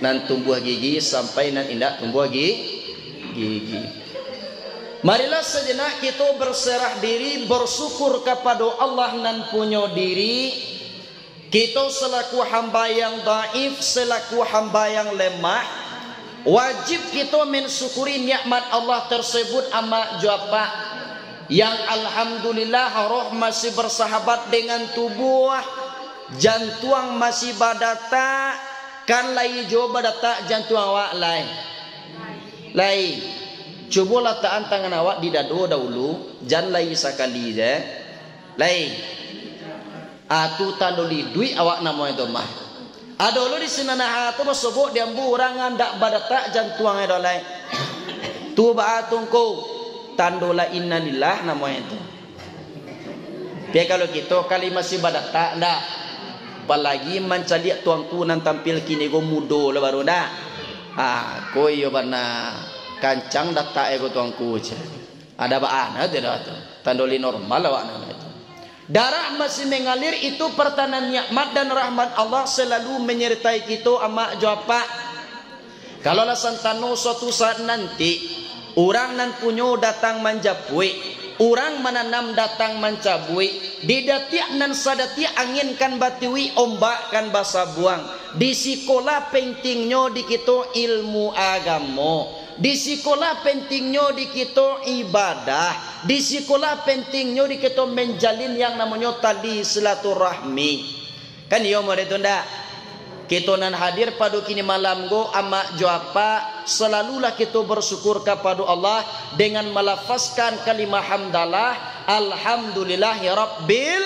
nan tumbuh gigi sampai nan indak tumbuh gigi. Marilah sejenak kita berserah diri, bersyukur kepada Allah nan punya diri. Kita selaku hamba yang dhaif, selaku hamba yang lemah, wajib kita mensyukuri nikmat Allah tersebut amat japa. Yang alhamdulillah roh masih bersahabat dengan tubuh, jantung masih badata, kan lai jo badata jantung awak lain. Cuba letakkan tangan awak di dado dahulu, jangan lai sekali je. Atu tandoli duit awak namanya tu mah. Ada lu di sini nah tu masuk dia burangan dak badata jantung ada lain. Tu ba tungku tandola innalillah namanya itu. Dia kalau kita kali masih badata ndak. Apalagi mencari tuangku nan tampil kini go mudo lah baru dah. Ko yo bana kancang data ego tuangku je. Ada baan tidak tu. Tandoli normal awak namanya itu. Darah masih mengalir itu pertanda nikmat dan rahmat Allah selalu menyertai kita amak jawab. Kalau lah santano suatu saat nanti orang nan punyo datang menjapui, orang menanam datang mencabui, di datiak nan sadatiak angin kan batiwi, ombak kan basa buang. Di sekolah pentingnya di kita ilmu agama, di sekolah pentingnya di kita ibadah, di sekolah pentingnya di kita menjalin yang namanya tali silaturahmi. Kan yo mau itu ndak? Kita nan hadir pada kini malam go amak jawapa, selalulah kita bersyukur kepada Allah dengan melafazkan kalimah hamdalah, alhamdulillahi rabbil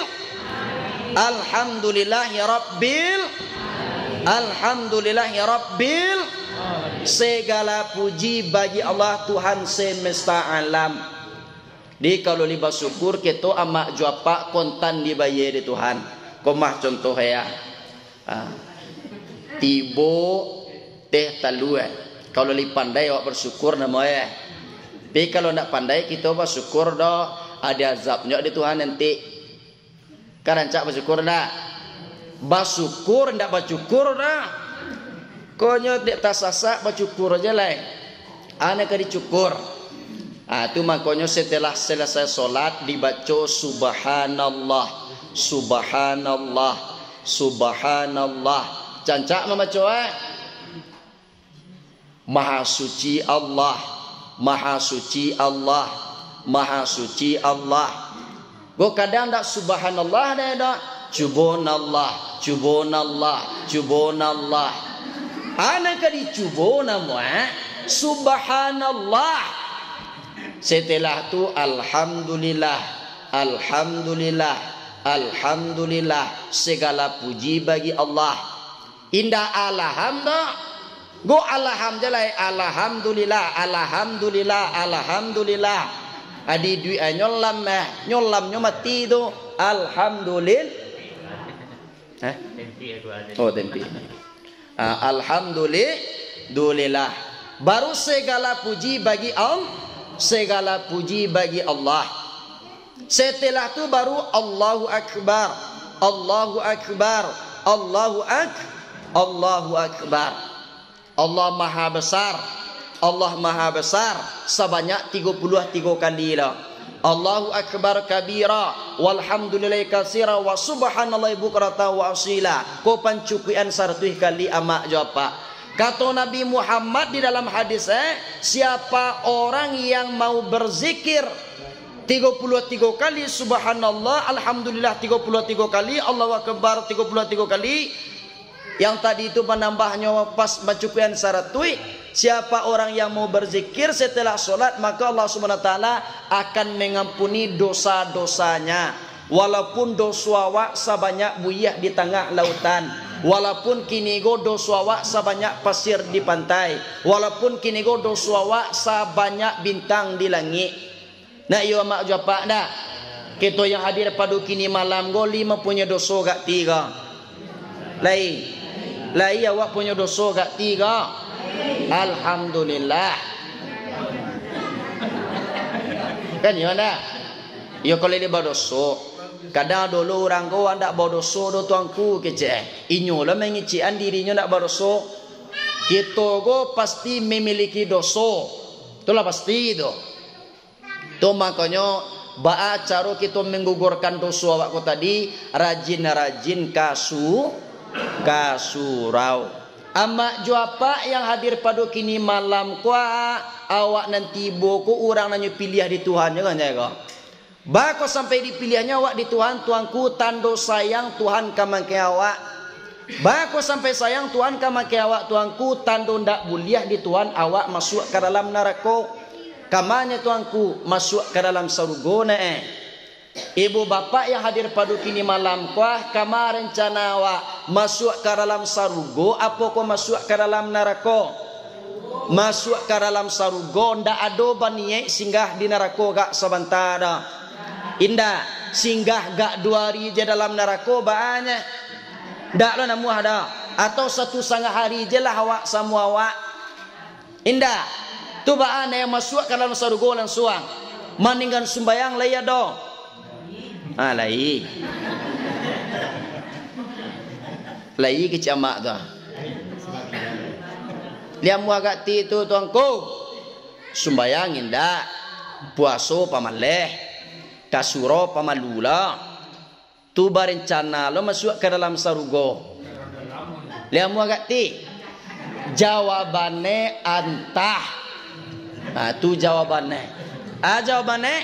segala puji bagi Allah Tuhan semesta alam. Di kalau libat syukur kita amak jawapa kontan dibayar di Tuhan. Komah contoh ya. Tibo teh talu kalau li pandai awak bersyukur namanya. Tapi kalau nak pandai kita bersyukur dah ada azabnya di Tuhan nanti. Karancak bersyukur dah. Bersyukur ndak bersyukur dah. Konyo dak tasasa bersyukur aja lah. Ana ka dicukur. Tu makanya setelah selesai solat dibaca subhanallah, subhanallah, subhanallah. Cancak membaca Maha suci Allah, Maha suci Allah, Maha suci Allah. Go kadang dak subhanallah dah subhanallah, subhanallah, subhanallah. Ana kadi subhana subhanallah. Setelah tu alhamdulillah, alhamdulillah, alhamdulillah, segala puji bagi Allah. Indah alhamdulillah, go alhamdulillah, alhamdulillah, alhamdulillah, alhamdulillah. Adi dui nyolam mati tu alhamdulillah. Oh tempi. Alhamdulillah. Baru segala puji bagi Allah, segala puji bagi Allah. Setelah tu baru Allahu akbar, Allahu akbar, Allahu akbar. Allahu akbar. Allah maha besar. Allah maha besar sebanyak 33 kali lah. Allahu akbar kabira walhamdulillahi katsira wa subhanallahi bukrata wa asila. Ko pancukuan 100 kali amak jawab. Kata Nabi Muhammad di dalam hadis siapa orang yang mau berzikir 33 kali subhanallah, alhamdulillah 33 kali, Allahu akbar 33 kali. Yang tadi itu menambahnya pas mencukupian syarat tuik. Siapa orang yang mau berzikir setelah solat, maka Allah Subhanahu Wa Taala akan mengampuni dosa-dosanya. Walaupun dosa awak sebanyak buyah di tengah lautan, walaupun kini go dosa awak sebanyak pasir di pantai, walaupun kini go dosa awak sebanyak bintang di langit. Nak yo mak jawab dah. Kita yang hadir pada kini malam go 5 punya dosa gak 3. Lai awak punya dosa gak 3. Alhamdulillah. Kan ya dah. Ya kalau dia berdosa, kadang dulu orang kau anda berdosa do tuangku kecek. Inyo lah mengician dirinya nak berdosa. Kita go pasti memiliki dosa. Itulah pasti itu. Itu makanya ba'a cara kita menggugurkan dosa awakku tadi, rajin-rajin kasurau. Ama juapa yang hadir pada kini malam kuah awak nanti boku orang nanya pilih di Tuhan kan jaga. Bako sampai dipilihnya awak di Tuhan, Tuanku tando sayang Tuhan kamake awak. Bako sampai sayang Tuhan kamake awak, Tuanku tando ndak buliah di Tuhan awak masuk ke dalam neraka. Kamanya Tuanku masuk ke dalam surga Ibu bapak yang hadir pada kini malam kuah, kama rencana awak masuk ke dalam surga apa kau masuk ke dalam neraka? Masuk ke dalam surga, ndak ada baniye singgah di neraka gak sebentar dah. Indah singgah gak 2 hari je dalam neraka banyak. Ndak lah namu ada atau 1,5 hari je lah awak semua awak. Indah tu baan yang masuk ke dalam surga langsung maninggan sembayang laya do. Lai. Lai kecamak tu. Liam agak ti tu tuanku. Sembayang indah. Puaso pamaleh. Kasuro pamalula. Tu berencana lo masuk ke dalam surga. Liam agak ti. Jawabannya antah. Tu jawabannya. Jawabannya.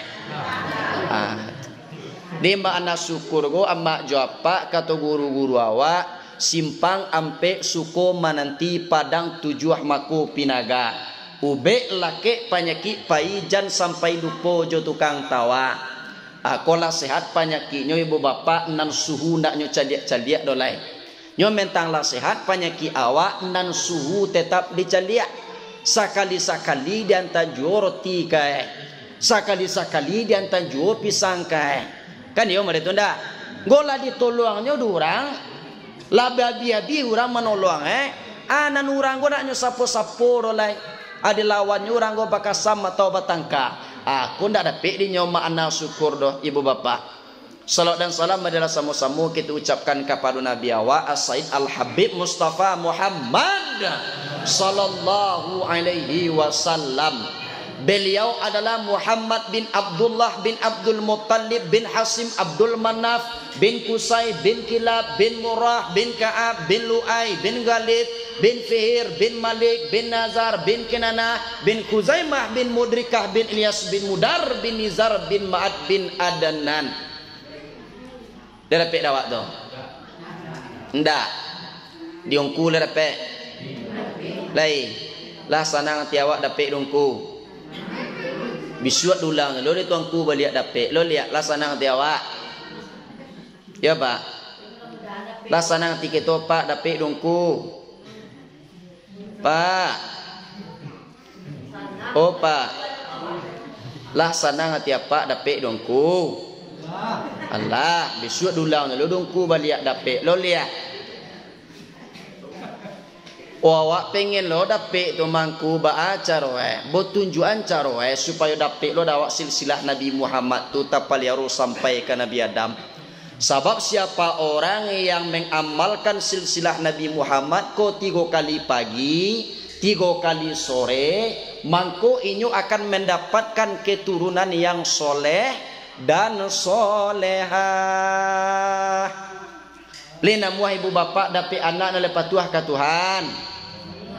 Dimba anak syukur go amma jawab pak kata guru-guru awak simpang ampe suko mananti padang tujuh maku pinaga. Ube lake panyaki paijan sampai lupo jo tukang tawa. Kola sehat panyaki nyo ibu bapak nan suhu ndak nyo caliak-caliak dolai. Nyo mentang lah sehat panyaki awak nan suhu tetap dicaliak. Sakali-sakali dia tanjuh roti kai. Sakali-sakali dia tanjuh pisang kai. Kan yo mereka ndak. Gola ditolongnya durang. Labi-abi urang menolong anan urang go nak nyo sapo-sapo dolai. Ada lawannya urang go bakasam atau batangka. Aku ndak dapat di nyoma anak syukur doh ibu bapak. Salat dan salam adalah sama-sama kita ucapkan kepada Nabi awak As-Said Al-Habib Mustafa Muhammad sallallahu alaihi wasallam. Beliau adalah Muhammad bin Abdullah bin Abdul Muttalib bin Hasim Abdul Manaf bin Qusay bin Kilab bin Murrah bin Ka'ab bin Lu'ay bin Ghalid bin Fihir bin Malik bin Nazar bin Kinana bin Khuzaimah bin Mudrikah bin Ilyas bin Mudar bin Nizar bin Ma'ad bin Adnan. Dia dapat dawak tu? Ndak. Diongku dia dapat. Lai. Lah sanang ti awak dapat dongku. Bisuat dulang lo dia tuangku balik dapat. Lo lihat lah sanang ti awak. Ya pak. Lah sanang ti kita pak dapat dongku. Pak. Oh pak. Lah sanang ti apa dapat dongku. Allah besok dulang lo dongku balik dapat lo lihat. Awak pengen lo dapat tu mangku baca roe, bertunjukan caroe supaya dapat lo dawak silsilah Nabi Muhammad tu tapaliaru sampai ke Nabi Adam. Sebab siapa orang yang mengamalkan silsilah Nabi Muhammad ko 3 kali pagi, 3 kali sore, mangko inyo akan mendapatkan keturunan yang soleh dan solehah. Lena muah ibu bapak dapat anak nan lepas tuah ke Tuhan.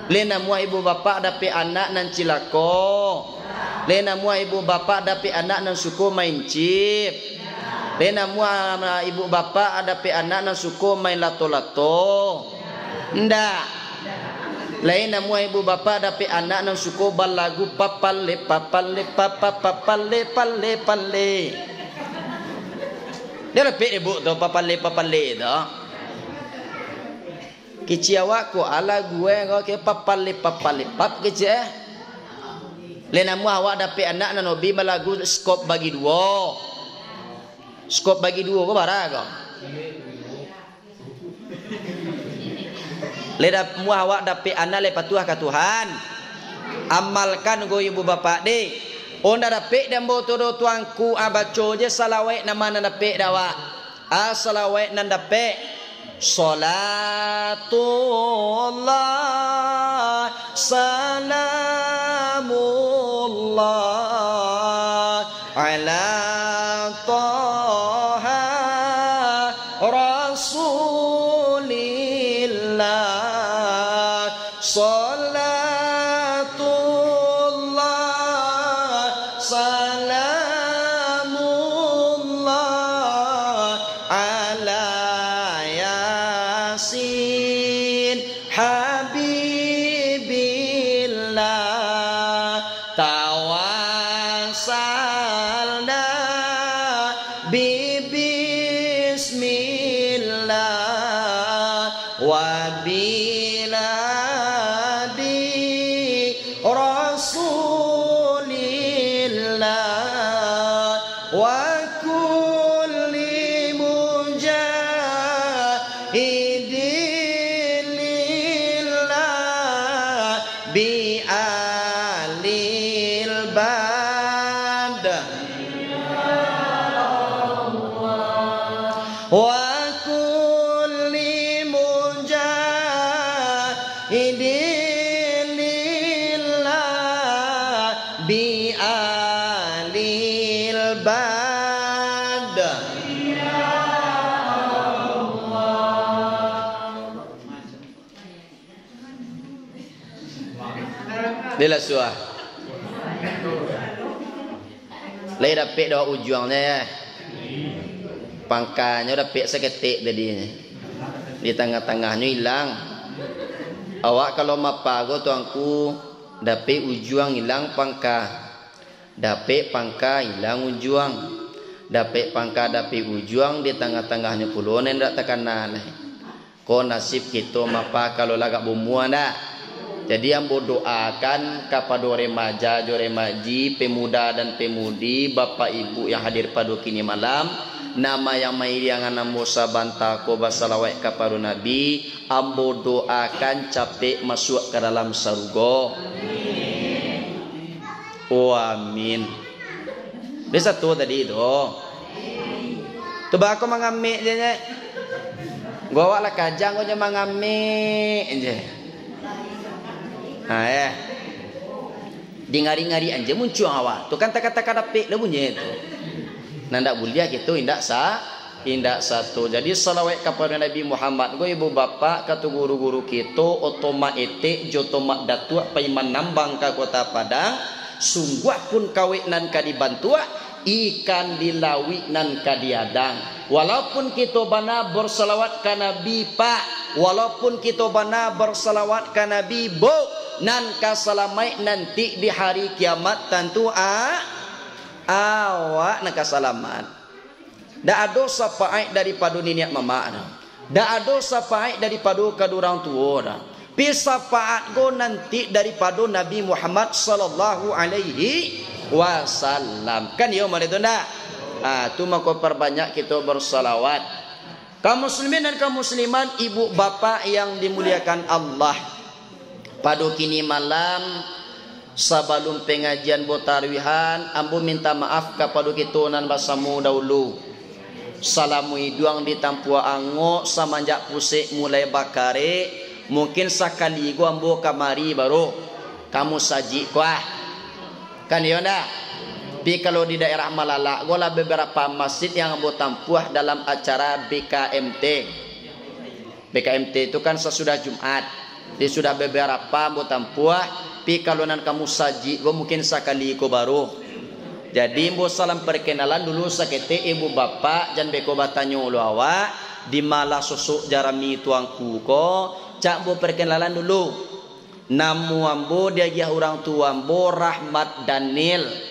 Lena muah ibu bapak dapat anak nan cilako. Lena muah ibu bapak dapat anak nan suku main chip. Lena muah ibu bapak dapat anak nan suku main lato-lato. Ndak. Lain muah ibu bapak dapat anak nan suku balagu papale papale papale pale pale. Dia dapat ibu tu papale papale tu. Kecil awak ko ala gue ko ke papale papale pap kecil. Lain muah awak dapat anak nan hobi balagu skop bagi 2. Skop bagi 2 ko bara ko. Leda muah awak dapat anak lepas tuah ke Tuhan. Amalkan go ibu bapak de. Onda dapat dan botodo tuangku abaco je salawat nama nan dapat dawa. Salawat nan dapat. Salatullah salamullah ala Taha Rasulillah salatullah salamullah ala Yasin Habibillah tawassalna bismillah wa biladi rasulillah wa kulli mujahidin lillah bi alil bad wa kulli mujahidin lillah bi alil bad. Bila suah lay dapet dah ujungnya ya. Pangkanya udah pek seketik tadi. Di tengah-tengahnya hilang. Awak kalau mapago tuanku dapet ujung hilang pangka. Dapet pangka hilang ujung. Dapet pangka dapet ujung di tengah-tengahnya puluh nendak terkenal. Kau nasib kita mapa kalau lagak bumuan dah. Jadi yang berdoakan kepada remaja, remaji, pemuda dan pemudi, bapak ibu yang hadir pada kini malam, nama yang mairiangan namo sabanta ko basalawat kepada Nabi, ambo doakan capek masuk ke dalam surga. Oh amin. Bisa tu tadi tu. Coba aku mengambil je ni. Gua awak lah kajang gua je mengambil je. Ya. Di ngari-ngari anje muncul awak. Tu kan kata-kata dapik dah bunyi tu. Nanda bulia gitu indak satu. Jadi salawat kepada Nabi Muhammad. Go ibu bapa kata guru-guru kita otomatik jotomak datuk paiman nambang ka kota Padang. Sungguh pun kawin nan ka dibantua ikan dilawi nan ka diadang. Walaupun kita bana bersalawat ka Nabi Pak, walaupun kita bana bersalawat ka Nabi Bo, nan kasalamai nanti di hari kiamat tentu awak nak kasalamat. Dak ada sapaai daripada niniak mama dah. Dak ada sapaai daripada kadurang tua dah. Pi sapaat go nanti daripada Nabi Muhammad sallallahu alaihi wasallam. Kan yo mari tu ndak? Tu maka perbanyak kita bersalawat. Kaum muslimin dan kaum muslimat, ibu bapa yang dimuliakan Allah. Pada kini malam sebelum pengajian botarwihan, ambo minta maaf kepada kita nan basamu dahulu. Salamu iduang ditampua ango samanjak pusik mulai bakare, mungkin sekali gua ambo kamari baru kamu saji kuah. Kan ya ndak? Tapi kalau di daerah Malala, gua lah beberapa masjid yang ambo tampuah dalam acara BKMT. BKMT itu kan sesudah Jumat. Dia sudah beberapa buatan puah. Pi kalau nan kamu saji, go mungkin sekali ko baru. Jadi mbo salam perkenalan dulu sakete ibu bapak jan beko batanyo lo awak di malah sosok jarami tuangku ko cak mbo perkenalan dulu. Namu ambo dia gia orang tua ambo Rahmat Daniel.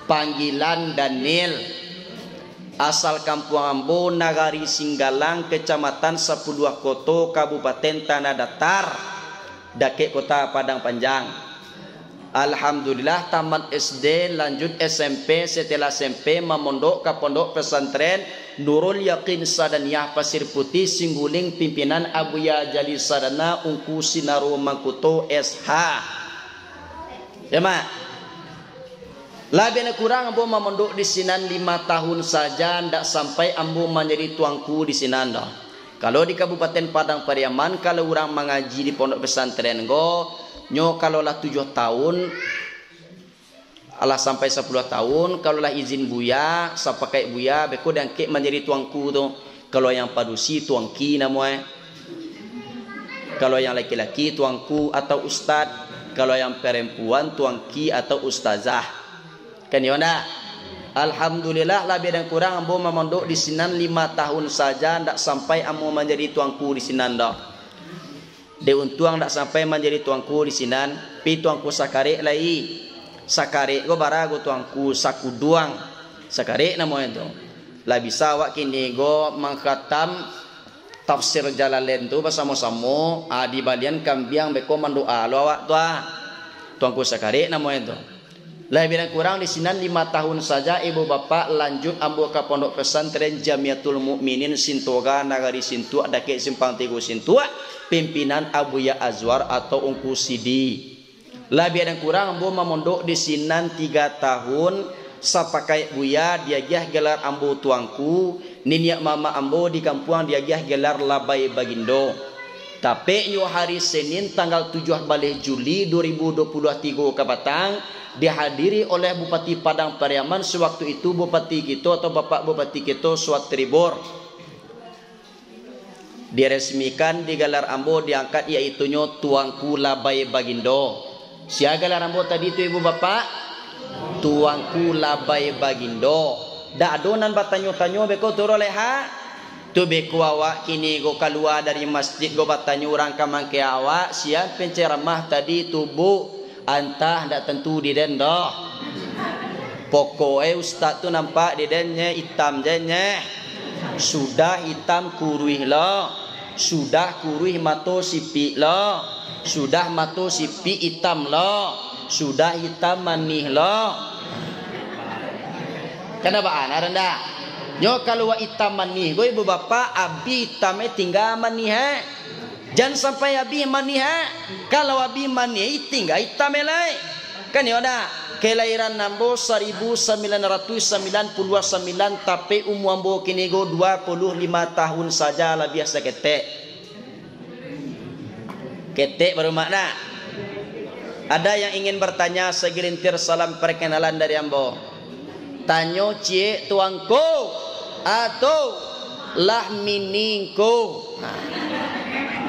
Panggilan Daniel. Asal kampung ambo Nagari Singgalang, Kecamatan Sapuluh Koto, Kabupaten Tanah Datar. Dakek Kota Padang Panjang. Alhamdulillah tamat SD, lanjut SMP, setelah SMP memondok ke pondok pesantren Nurul Yakin Sadaniyah Pasir Putih Singguling pimpinan Abuya Jali Sadana Ungku Sinaru Mangkuto SH. Ya mak. Lebih kurang ambo memondok di sinan 5 tahun saja, ndak sampai ambo menjadi tuangku di sinan dah. Kalau di Kabupaten Padang Pariaman, kalau orang mengaji di pondok pesantren go, nyo kalau lah 7 tahun alah sampai 10 tahun, kalau lah izin buya, sapakai buya, beko dan kek menjadi tuangku tu. Kalau yang padusi tuangki namanya. Kalau yang laki-laki tuangku atau ustad, kalau yang perempuan tuangki atau ustazah. Kan ya ndak? Alhamdulillah lebih dan kurang ambo memondok di sinan 5 tahun saja ndak sampai ambo menjadi tuangku di sinan dak. De untuang ndak sampai menjadi tuangku di sinan, pi tuangku sakare lai. Sakare go barago tuangku sakuduang. Sakare namanya tu. Lah bisa awak kini go mengkhatam tafsir Jalalain tu bersama-sama di balian kambiang beko mendoa lo awak tu tuangku sakare namanya tu. Lebih dan kurang di sinan 5 tahun saja ibu bapak lanjut ambo ke pondok pesantren Jamiatul Mukminin Sintoga Nagari Sintua Dake Simpang Tigo Sintua pimpinan Abuya Azwar atau Ungku Sidi. Lebih dan kurang ambo memondok di sinan 3 tahun sapakai buya diagih gelar ambo tuangku ninya mama ambo di kampung diagih gelar Labai Bagindo. Tapi yo hari Senin tanggal 7 balih Juli 2023 ke Batang dihadiri oleh Bupati Padang Pariaman sewaktu itu Bupati kita atau Bapak Bupati kita Suat Tribor. Diresmikan di gelar ambo diangkat yaitu nyo tuangku Labai Bagindo. Sia gelar ambo tadi tu ibu bapak tuangku Labai Bagindo. Dak adonan batanyo-tanyo beko turo leha. Tu beko awak kini go keluar dari masjid go batanyo orang kamangke awak siap penceramah tadi tubuh antah ndak tentu di den dah. Pokoknya ustaz tu nampak di dennya hitam dennya. Sudah hitam kuruih lah. Sudah kuruih mato sipi lah. Sudah mato sipi hitam lah. Sudah hitam manih lah. Kenapa ana rendah? Nyo kalau hitam manih, go ibu bapak abi hitamnya tinggal manih jangan sampai abi manih kalau abi manih tinggal hitam elai. Kan ya dah. Kelahiran nambo 1999 tapi umur ambo kini go 25 tahun saja lah biasa ketek. Ketek baru makna. Ada yang ingin bertanya segelintir salam perkenalan dari ambo. Tanyo cie tuangku atau lah miningku.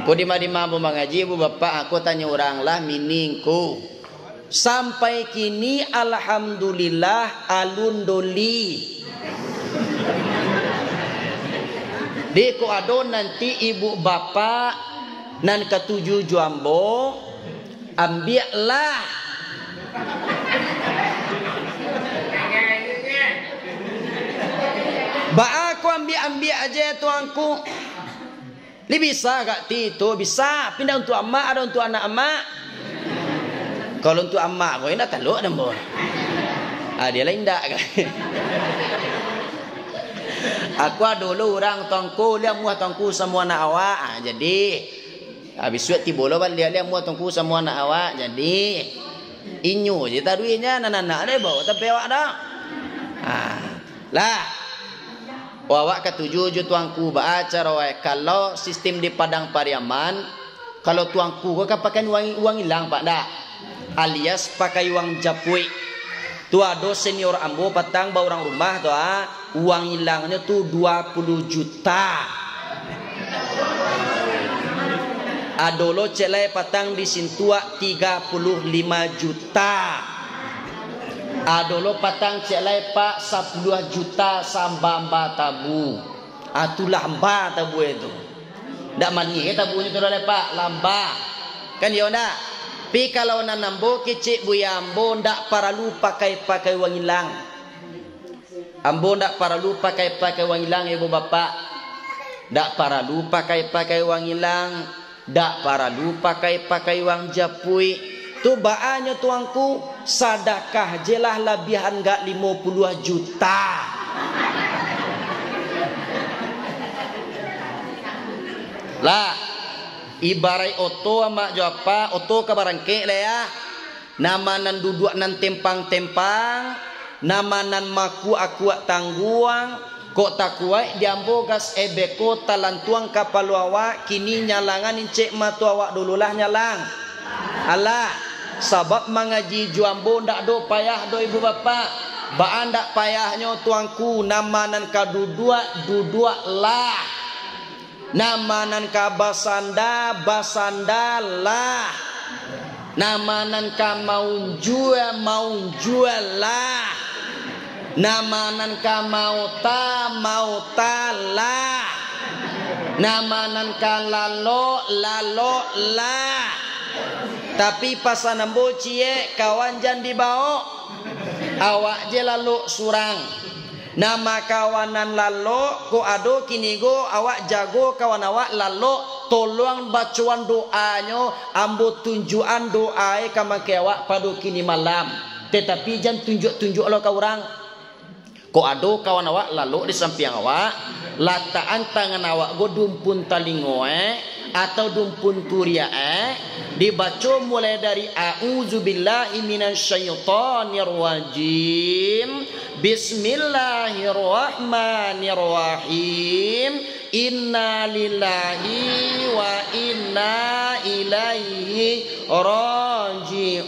Aku di mampu mengaji ibu bapak aku tanya orang lah miningku. Sampai kini alhamdulillah alun doli. Deko ado nanti ibu bapak nan ketujuh jambo ambillah. Ba aku ambil aja tuangku. Li bisa gak Tito? Bisa. Pindah untuk emak ada untuk anak emak. Kalau untuk emak kau nak taluk dah bon. Dia lain dak kan. Aku dulu orang tuangku dia muah tuangku semua anak awak. Jadi habis suat tiba lo balik dia muah tuangku semua anak awak. Jadi inyu je taruinya anak-anak dia bawa tapi awak dah. Lah awak ketujuh je tuangku baca rawai kalau sistem di Padang Pariaman kalau tuangku kau kan pakai uang hilang pak dah alias pakai uang japui tu ada senior ambo patang ba orang rumah tu uang hilangnya tu 20 juta adolo celai patang di Sintua 35 juta adolo patang celai pak 10 juta sambamba tabu. Tu lamba tabu itu. Ndak mani tabunya tu dah pak lamba. Kan ya ndak? Pi kalau nanambo kecik buya ambo ndak paralu pakai uang hilang. Ambo ndak paralu pakai uang hilang ibu bapak. Ndak paralu pakai uang hilang. Ndak paralu pakai uang japui. Tu baannya tuangku sadakah jelah lebihan gak 50 juta. Lah ibarai oto ama japa oto ka barangke lah ya. Nama nan duduk nan tempang-tempang, nama nan maku aku tangguang, kok tak kuat diambo gas ebeko talantuang kapal awak kini nyalangan incek matu awak dululah nyalang. Alah, sabab mengaji juambo ndak do payah do ibu bapa. Baan ndak payahnya tuangku namanan ka dudua lah. Namanan ka basanda lah. Namanan ka mau jual lah. Namanan ka mau ta lah. Namanan ka lalo lah. Tapi pasanambo cie kawan jan dibao. Awak je lalu surang. Nama kawanan lalu ko ado kini go awak jago kawan awak lalu tolong bacuan doanya ambo tunjuan doae kama ke awak padu kini malam. Tetapi jangan tunjuk lo ke orang. Ko ado kawan awak lalu di samping awak lataan tangan awak go dumpun talingoe atau dumpun turiae dibaca mulai dari a'udzubillahi minasyaitonir rajim bismillahirrahmanirrahim inna lillahi wa inna ilaihi rajiun.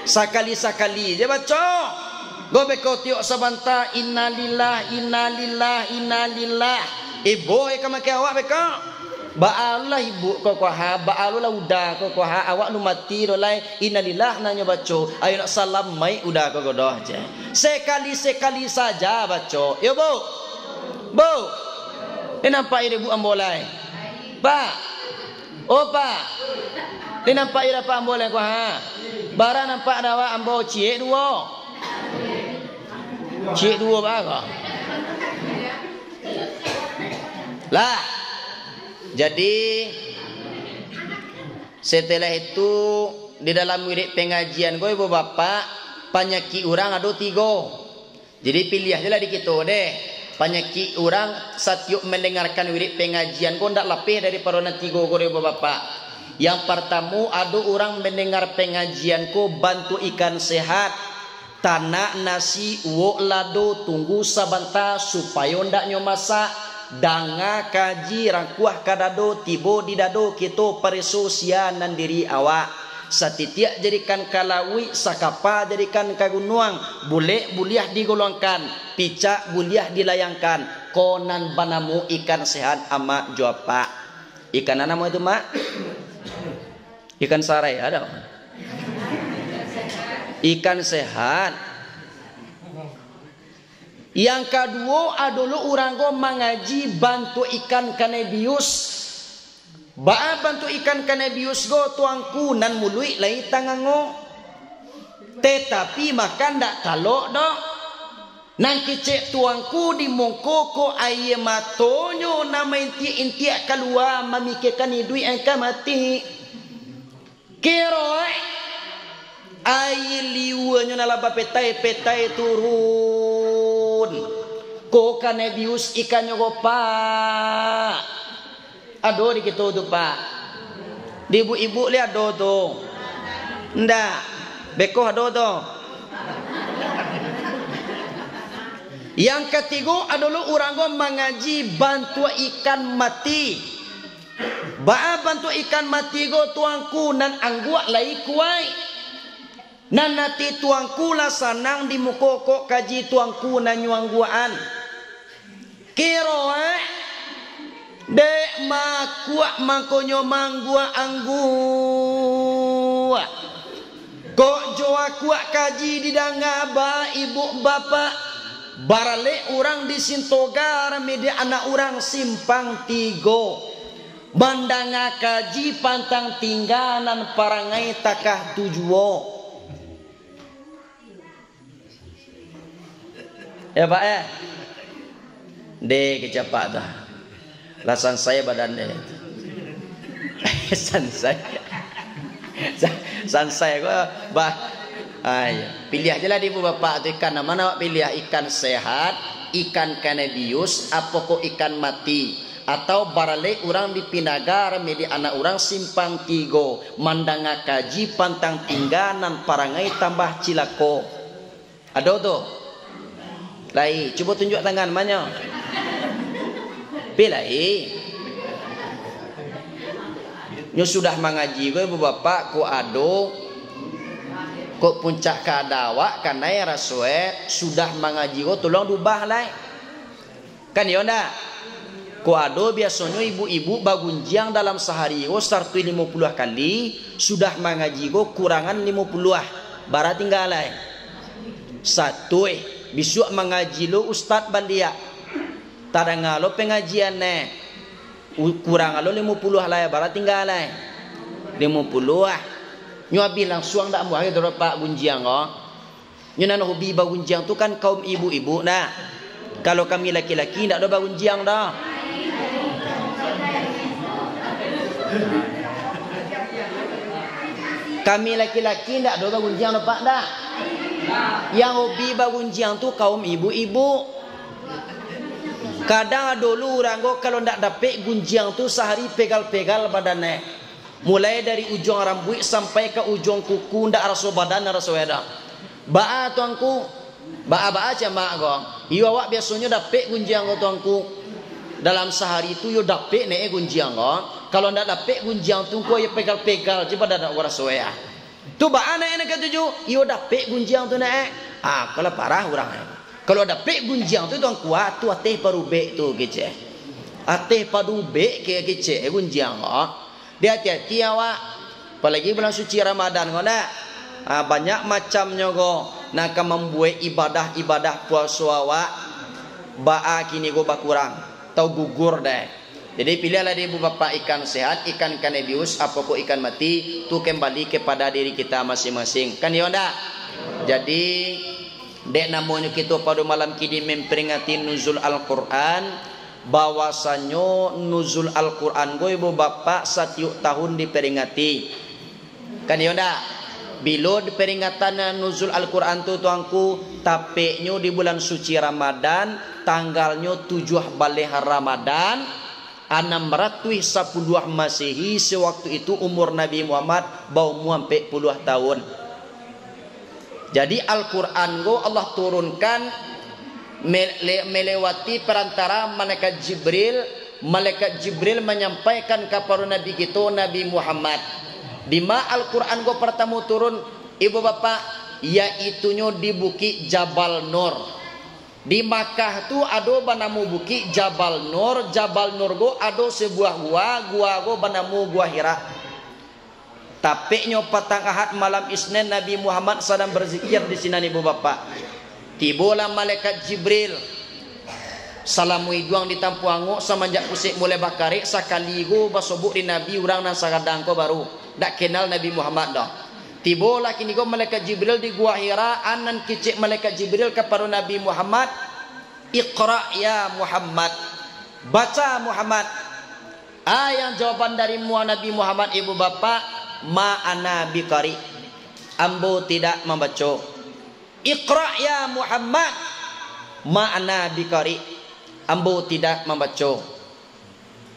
Sakali-sakali dia baca. Go beko tiok sabanta innalillah. Ibu kama ke awak beko. Ba'allah ibu ko ha ba'allah udah ko ha awak nu mati dolai innalillah nanya baca. Ayo nak salam mai udah ko godoh je. Sekali saja baca. Yo bu. Bu. Ni nampak ide bu ambolai. Pak. Oh pak. Ni nampak ide pak ambolai ko ha. Bara nampak dawa ambo cie dua. Cie dua baga. Lah. Jadi setelah itu di dalam wirid pengajian gue ibu bapak penyakit orang ada 3. Jadi pilih aja lah di kita deh. Penyakit orang setiap mendengarkan wirid pengajian gue ndak lebih dari parona 3 gue ibu bapak. Yang pertama ada orang mendengar pengajianku bantu ikan sehat. Tanah nasi uok lado tunggu sabanta supaya ndaknya masak. Danga kaji rangkuah kadado tibo di dado kita peresosianan diri awak. Satitiak jadikan kalawi sakapa jadikan kagunuang. Boleh buliah digolongkan. Picak buliah dilayangkan. Konan banamu ikan sehat ama juapa. Ikan apa itu mak? Ikan sarai ada. Ikan sehat. Yang kedua adalah orang go mengaji bantu ikan kanebius. Ba bantu ikan kanebius go tuangku nan mului lai tangango. Tetapi makan dak talok dok. Nang kecek tuangku di mongkoko aye matonyo nama inti keluar memikirkan duit angka mati. Kero aye liwanya nalaba petai turun. Ko kanebius ikannya go pak. Ado di kita tu pak. Di ibu-ibu lihat ado tu. Ndak. Beko ado tu. Yang ketiga adalah orang go mengaji bantu ikan mati. Ba bantu ikan mati go tuangku nan angguak lai kuai. Nan nati tuangku lah sanang di mukoko kaji tuangku nan nyuangguaan. Kiro dek makuak mangkonyo manggua anggua. Kok joa kuak kaji di dangaba ibu bapak. Barale orang di Sintogar media anak orang simpang 3. Bandanga kaji pantang tinggalan parangai takah 7. Ya pak ya. De kecapak dah. Lasan saya badan deh. San saya gua bah. Ayo, pilih aja lah di ibu bapak tu ikan mana pilih ikan sehat, ikan kanebius, apa kok ikan mati. Atau barale orang di Pinagar media anak orang simpang 3 mandanga kaji pantang tingganan parangai tambah cilako. Ada tu. Lai, coba tunjuk tangan mana. pelai. Nyo sudah mengaji ko ibu bapak ko ado ko puncak kadawa karena ya rasue sudah mengaji ko tolong dubah lah. Kan ya ndak? Ko ado biasanya ibu-ibu bagunjiang dalam sehari ko startu 50 kali sudah mengaji ko kurangan 50 barat tinggal lah. Satu besok mengaji lo ustaz bandia. Tada ngalo pengajian kurang alo 50 lah barat tinggal lah 50 nyo bilang suang dak muah itu pak gunjiang nyo nan hobi bagunjiang tu kan kaum ibu-ibu nah kalau kami laki-laki ndak ada bagunjiang dah kami laki-laki ndak ada bagunjiang dah pak dah yang hobi bagunjiang tu kaum ibu-ibu. Kadang dulu orang go kalau ndak dapet gunjiang tu sehari pegal-pegal badannya. Mulai dari ujung rambut sampai ke ujung kuku ndak rasa badan rasa weda. Baa tuanku, baa mak go. Iyo awak biasanya dapet gunjiang go tuanku. Dalam sehari tu yo dapet gunjiang go. Kalau ndak dapet gunjiang tu ko yo pegal-pegal je badan dak rasa weda. Tu baa nek ketujuh, iyo dapet gunjiang tu kalau parah orang kalau ada pek gunjiang tu tuan kuat tu ateh parubek tu kece. Ateh parubek ke kece gunjiang dia hati-hati awak. Apalagi bulan suci Ramadan nak. Banyak macamnya nak membuat ibadah puasa awak. Baa kini bakurang. Tau gugur dah. Jadi pilihlah ibu bapa ikan sehat, ikan kanebius, apa kok ikan mati, tu kembali kepada diri kita masing-masing. Kan ya ndak? Jadi dek namanya kita pada malam kini memperingati nuzul Al-Quran. Bahwasannya nuzul Al-Quran gue ibu bapak setiap tahun diperingati. Kan ya ndak? Bila peringatan nuzul Al-Quran tu tuanku tapeknya di bulan suci Ramadan, tanggalnya 7 balih Ramadan 612 Masehi. Sewaktu itu umur Nabi Muhammad bau sampai puluh tahun. Jadi Al-Quran go Allah turunkan melewati perantara malaikat Jibril. Malaikat Jibril menyampaikan kepada Nabi kita Nabi Muhammad. Di ma Al-Quran go pertama turun ibu bapak yaitunya di bukit Jabal Nur. Di Makkah tu ada banamu bukit Jabal Nur. Jabal Nur go ada sebuah gua go banamu gua Hira. Tapeknya patang ahad malam Isnin Nabi Muhammad sedang berzikir di sini ibu bapak. Tibalah malaikat Jibril. Salamu iduang ditampuango semenjak pusik mulai bakari sakaligo basobuk di Nabi urang nan sagadang ko baru. Dak kenal Nabi Muhammad dah. Tibalah kini go malaikat Jibril di gua Hira anan kicik malaikat Jibril kepada Nabi Muhammad. Iqra ya Muhammad. Baca Muhammad. Yang jawaban dari Nabi Muhammad ibu bapak ma'ana biqari, ambo tidak membaca. Iqra ya Muhammad, ma'ana biqari, ambo tidak membaca.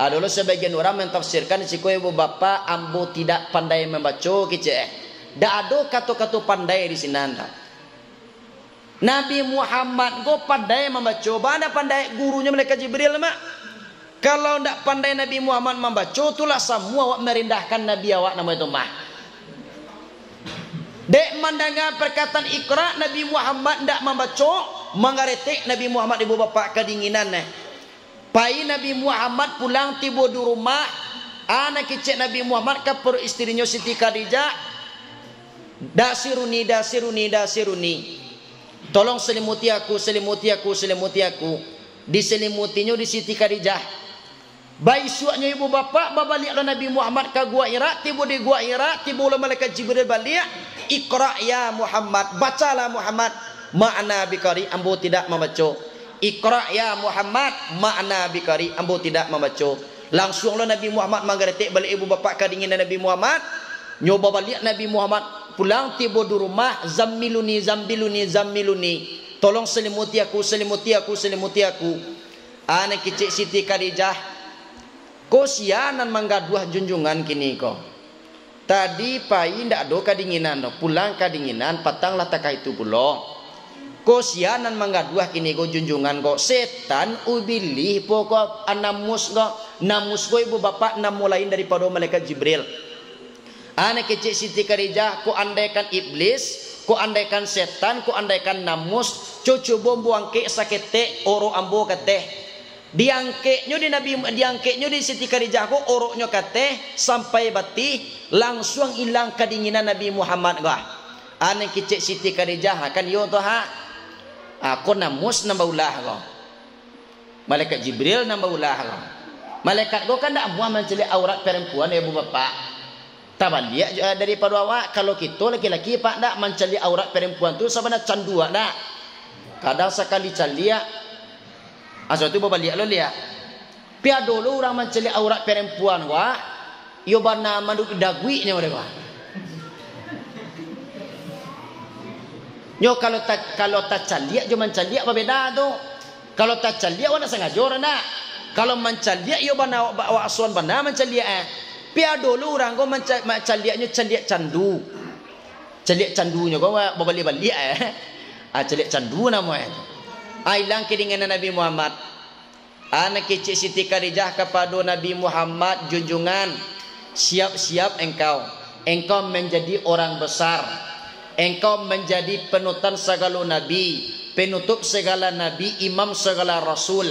Adalah sebagian orang mentafsirkan siku ibu bapa ambo tidak pandai membaca kece. Dak ada kata-kata pandai di sini anda. Nabi Muhammad go pandai membaca, mana pandai gurunya malaikat Jibril mak. Kalau tidak pandai Nabi Muhammad membaca, itulah semua awak merendahkan Nabi awak nama itu mah. Dek mendengar perkataan Iqra, Nabi Muhammad tidak membaca, mengaretik Nabi Muhammad ibu bapa kedinginan. Pai Nabi Muhammad pulang tiba di rumah, anak kecil Nabi Muhammad ke per istrinya Siti Khadijah. Dasiruni. Tolong selimuti aku. Diselimutinya di Siti Khadijah. Bayi suaknya ibu bapa babaliklah Nabi Muhammad ke gua Hira. Tiba di gua Hira, tiba malaikat Jibril balik. Iqra ya Muhammad, bacalah Muhammad. Ma'ana biqari, ambo tidak membaca. Iqra ya Muhammad, ma'ana biqari, ambo tidak membaca. Langsunglah Nabi Muhammad menggeretik balik ibu bapa kedinginan Nabi Muhammad. Nyoba balik Nabi Muhammad pulang tiba di rumah. Zammiluni. Tolong selimuti aku. Anak kecil Siti Khadijah. Ko sianan manggaduah junjungan kini ko. Tadi pai ndak ada kedinginan, pulang kedinginan, patang lataka itu pulo. Ko sianan manggaduah kini ko junjungan ko setan ubilih pokok anamus ko namus ko ibu bapak namulain daripada malaikat Jibril. Anak kecil Siti Khadijah ko andaikan iblis, ko andaikan setan, ko andaikan namus, cucu bom buangke sakete oro ambo kateh. Diangkeknya di Nabi, diangkeknya di Siti Khadijah ko oroknya kateh sampai bati langsung hilang kedinginan Nabi Muhammad gah. Anak kecil Siti Khadijah kan yo to ha. Aku namus nambah ulah ko. Malaikat Jibril nambah ulah ko. Malaikat ko kan tak mau menceli aurat perempuan ya ibu bapak. Taban dia daripada awak kalau kita laki-laki pak tak menceli aurat perempuan tu sebenarnya candua tak. Kadang sekali celi ya. Asal tu berbalik lo lihat. Pia dulu orang menceli aurat perempuan wah. Yo bana manduk dagwinya mereka. Yo kalau tak caliak jo mencaliak apa beda tu. Kalau tak caliak wana sengaja orang nak. Kalau mencaliak yo bana awak asuan bana mencaliak Pia dulu orang ko mencaliaknya caliak candu. Caliak candunya ko berbalik-balik caliak candu namanya. Hilang kedinginan Nabi Muhammad. Anak kecil Siti Khadijah kepada Nabi Muhammad junjungan, siap-siap engkau menjadi orang besar. Engkau menjadi penutan segala nabi, penutup segala nabi, imam segala rasul.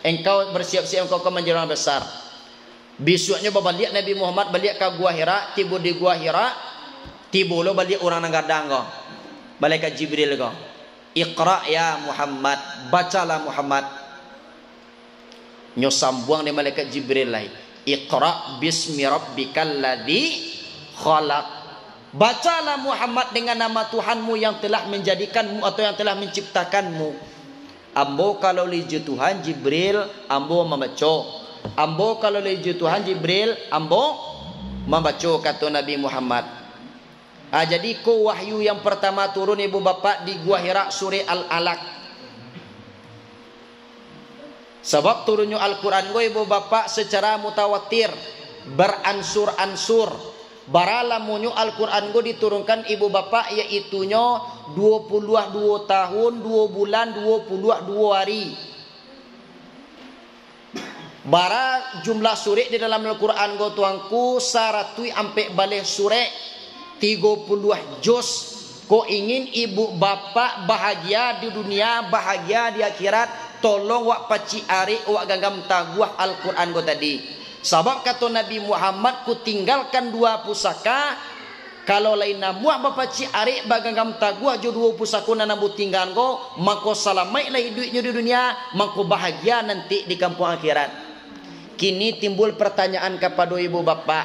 Engkau bersiap-siap engkau menjadi orang besar. Besoknya balik Nabi Muhammad balik ke Gua Hira, tiba di Gua Hira, tiba lo balik orang nanggadang ko. Malaikat Jibril ko. Iqra ya Muhammad, bacalah Muhammad. Nyo sambung di malaikat Jibril lai. Iqra bismi rabbikal ladzi khalaq. Bacalah Muhammad dengan nama Tuhanmu yang telah menjadikanmu atau yang telah menciptakanmu. Ambo kalau liji Tuhan Jibril, ambo membaca. Ambo kalau liji Tuhan Jibril, ambo membaca kata Nabi Muhammad. Jadi ko wahyu yang pertama turun ibu bapak di Gua Hira surah Al-Alaq. Sebab turunnya Al-Quran go ibu bapak secara mutawatir, beransur-ansur. Baralamunyo Al-Quran go diturunkan ibu bapak yaitunya 22 tahun 2 bulan 22 hari. Bara jumlah surah di dalam Al-Quran go tuangku saratui ampe baleh surah 30 juz. Ko ingin ibu bapak bahagia di dunia, bahagia di akhirat, tolong wak paci ari wak ganggam taguah Al-Quran go tadi. Sebab kata Nabi Muhammad ku tinggalkan 2 pusaka. Kalau lain namuah bapa ci arek bagangam taguah jo 2 pusaka nana bu tinggal ko, mako salamai lah hidupnya di dunia, mako bahagia nanti di kampung akhirat. Kini timbul pertanyaan kepada ibu bapak,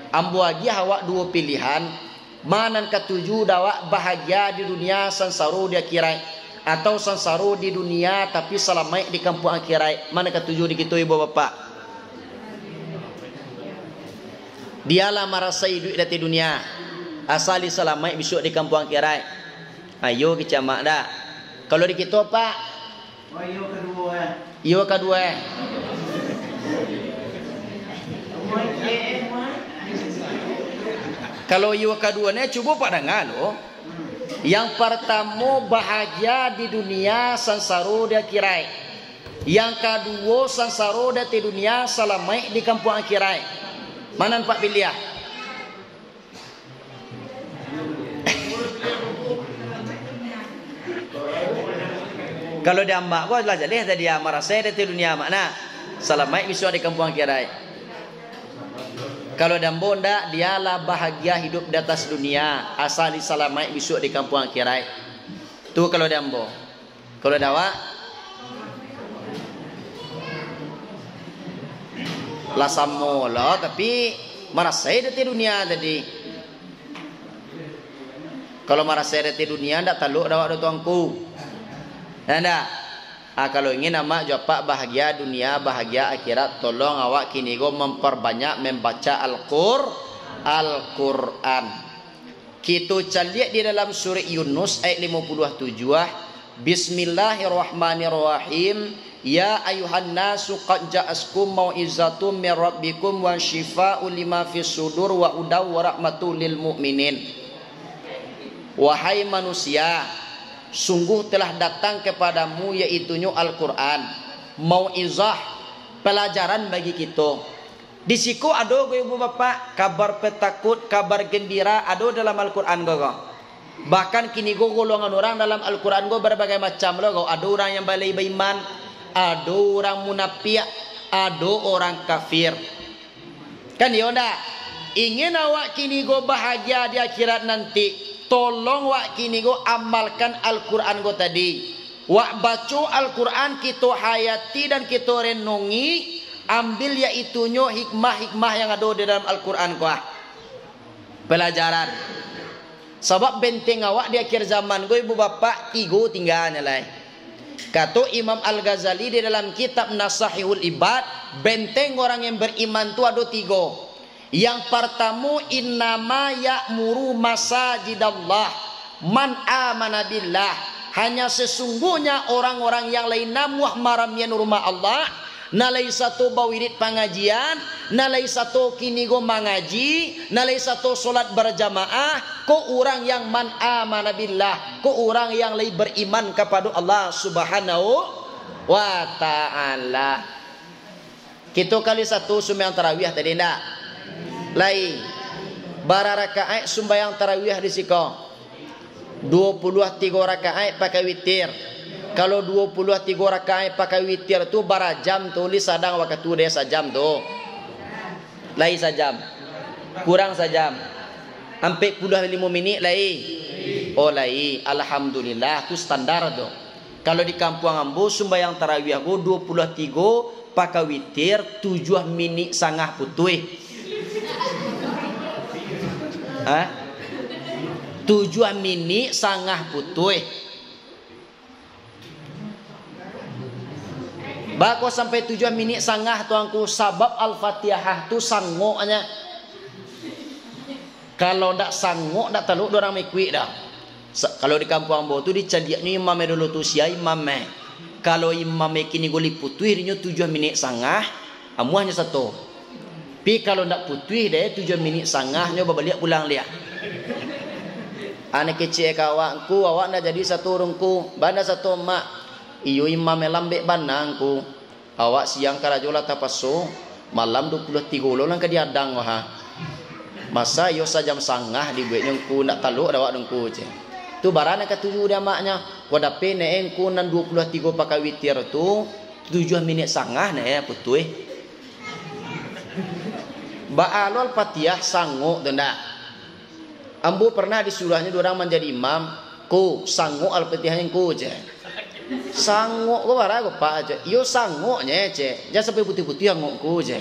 ambo lagi awak 2 pilihan, mana ketujuh dawak bahagia di dunia sansaru di akhirat, atau sansaru di dunia tapi salamai di kampung akhirat. Mana ketujuh di kita ibu bapak? Dialah merasa hidup di dunia, asal selamat besok di kampung akhirat. Ayo kita mak dah. Kalau di kita pak, yo kedua. Yo kedua. Kalau yo kedua ni cuba pak dengar lo. Yang pertama bahagia di dunia, sansaru di akhirat. Yang kedua sansaru di dunia, selamat di kampung akhirat. Mana Pak Biliah? Kalau dia mak gua lah jadi dia marah saya di dunia mana? Selamat bisa di kampung akhirat. Kalau dia bonda dialah bahagia hidup di atas dunia, asal selamat bisa di kampung akhirat. Tu kalau dia ambo. Kalau dawa lah samo lah tapi merasa di dunia tadi. Kalau merasa di dunia ndak taluk dah tuangku. Ndak. Kalau ingin nama jawab bahagia dunia, bahagia akhirat, tolong awak kini go memperbanyak membaca Al-Quran. Kita caliak di dalam surah Yunus ayat 57. Bismillahirrahmanirrahim. Ya ayuhan nasu qad ja'askum mau'izatum min rabbikum wa shifaa'un lima fis sudur wa hudaw wa rahmatul lil mu'minin. Wahai manusia, sungguh telah datang kepadamu yaitunya Al-Quran, mauizah, pelajaran bagi kita. Di siku ada ibu bapak kabar petakut, kabar gembira ada dalam Al-Quran go. Bahkan kini golongan orang dalam Al-Quran go berbagai macam loh. Ada orang yang balai beriman, ada orang munafik, ada orang kafir. Kan ya ndak? Ingin awak kini go bahagia di akhirat nanti, tolong wak kini go amalkan Al-Quran go tadi. Wak baca Al-Quran kita hayati dan kita renungi, ambil yaitunya hikmah-hikmah yang ada di dalam Al-Quran go. Pelajaran. Sebab benteng awak di akhir zaman go ibu bapak tiga tinggalnya lah. Kata Imam Al-Ghazali di dalam kitab Nasahihul Ibad, benteng orang yang beriman itu ada tiga. Yang pertama, innama ya'muru masajidallah man amana billah. Hanya sesungguhnya orang-orang yang lain namuh maramnya rumah Allah, nalai satu bawirid pengajian, nalai satu kini go mengaji, nalai satu solat berjamaah, ko orang yang man amana billah, ko orang yang lain beriman kepada Allah Subhanahu wa ta'ala. Kita kali satu sembahyang tarawih tadi ndak? Lain bara rakaat sembahyang tarawih di siko 23 rakaat pakai witir. Kalau 23 rakaat pakai witir tu bara jam tulis sadang waktu dia sajam tu. Lain sajam. Kurang sajam. Sampai 45 minit lain. Oh lain. Alhamdulillah tu standar tu. Kalau di kampung ambo sembahyang tarawih aku 23 pakai witir 7 minit sangah putih. 7 minit sangah putih. Bako sampai 7 minit sangah tuangku sabab Al-Fatihah tu sangoknya. Kalau ndak sangok ndak teluk orang mekwi dah. Kalau di kampung ambo tu dicadiaknya imam dulu tu sia imam. Kalau imam kini goli putih rinyo 7 minit sangah, amuahnya satu. Tapi kalau nak putih deh 7 minit sangah nyoba balik pulang lihat. Anak kecil kawanku awak nak jadi satu orangku, bana satu mak. Iyo imam lambek banangku. Awak siang karajola tapaso, malam 23 lolang ke diadang wah. Masa iyo sajam sangah dibuat nyongku nak taluk awak dengku je. Tu barana ketujuh dia maknya. Wadape neengku nan 23 pakai witir tu 7 minit sangah ne putih. Ba'alul Fatihah sanggup tu ndak? Ambo pernah disuruhnya orang menjadi imam, ku sanggup Al-Fatihah yang ku je. Sanggup ko bara ko pak je. Yo sanggup nye je. Jangan sampai putih-putih yang ku je.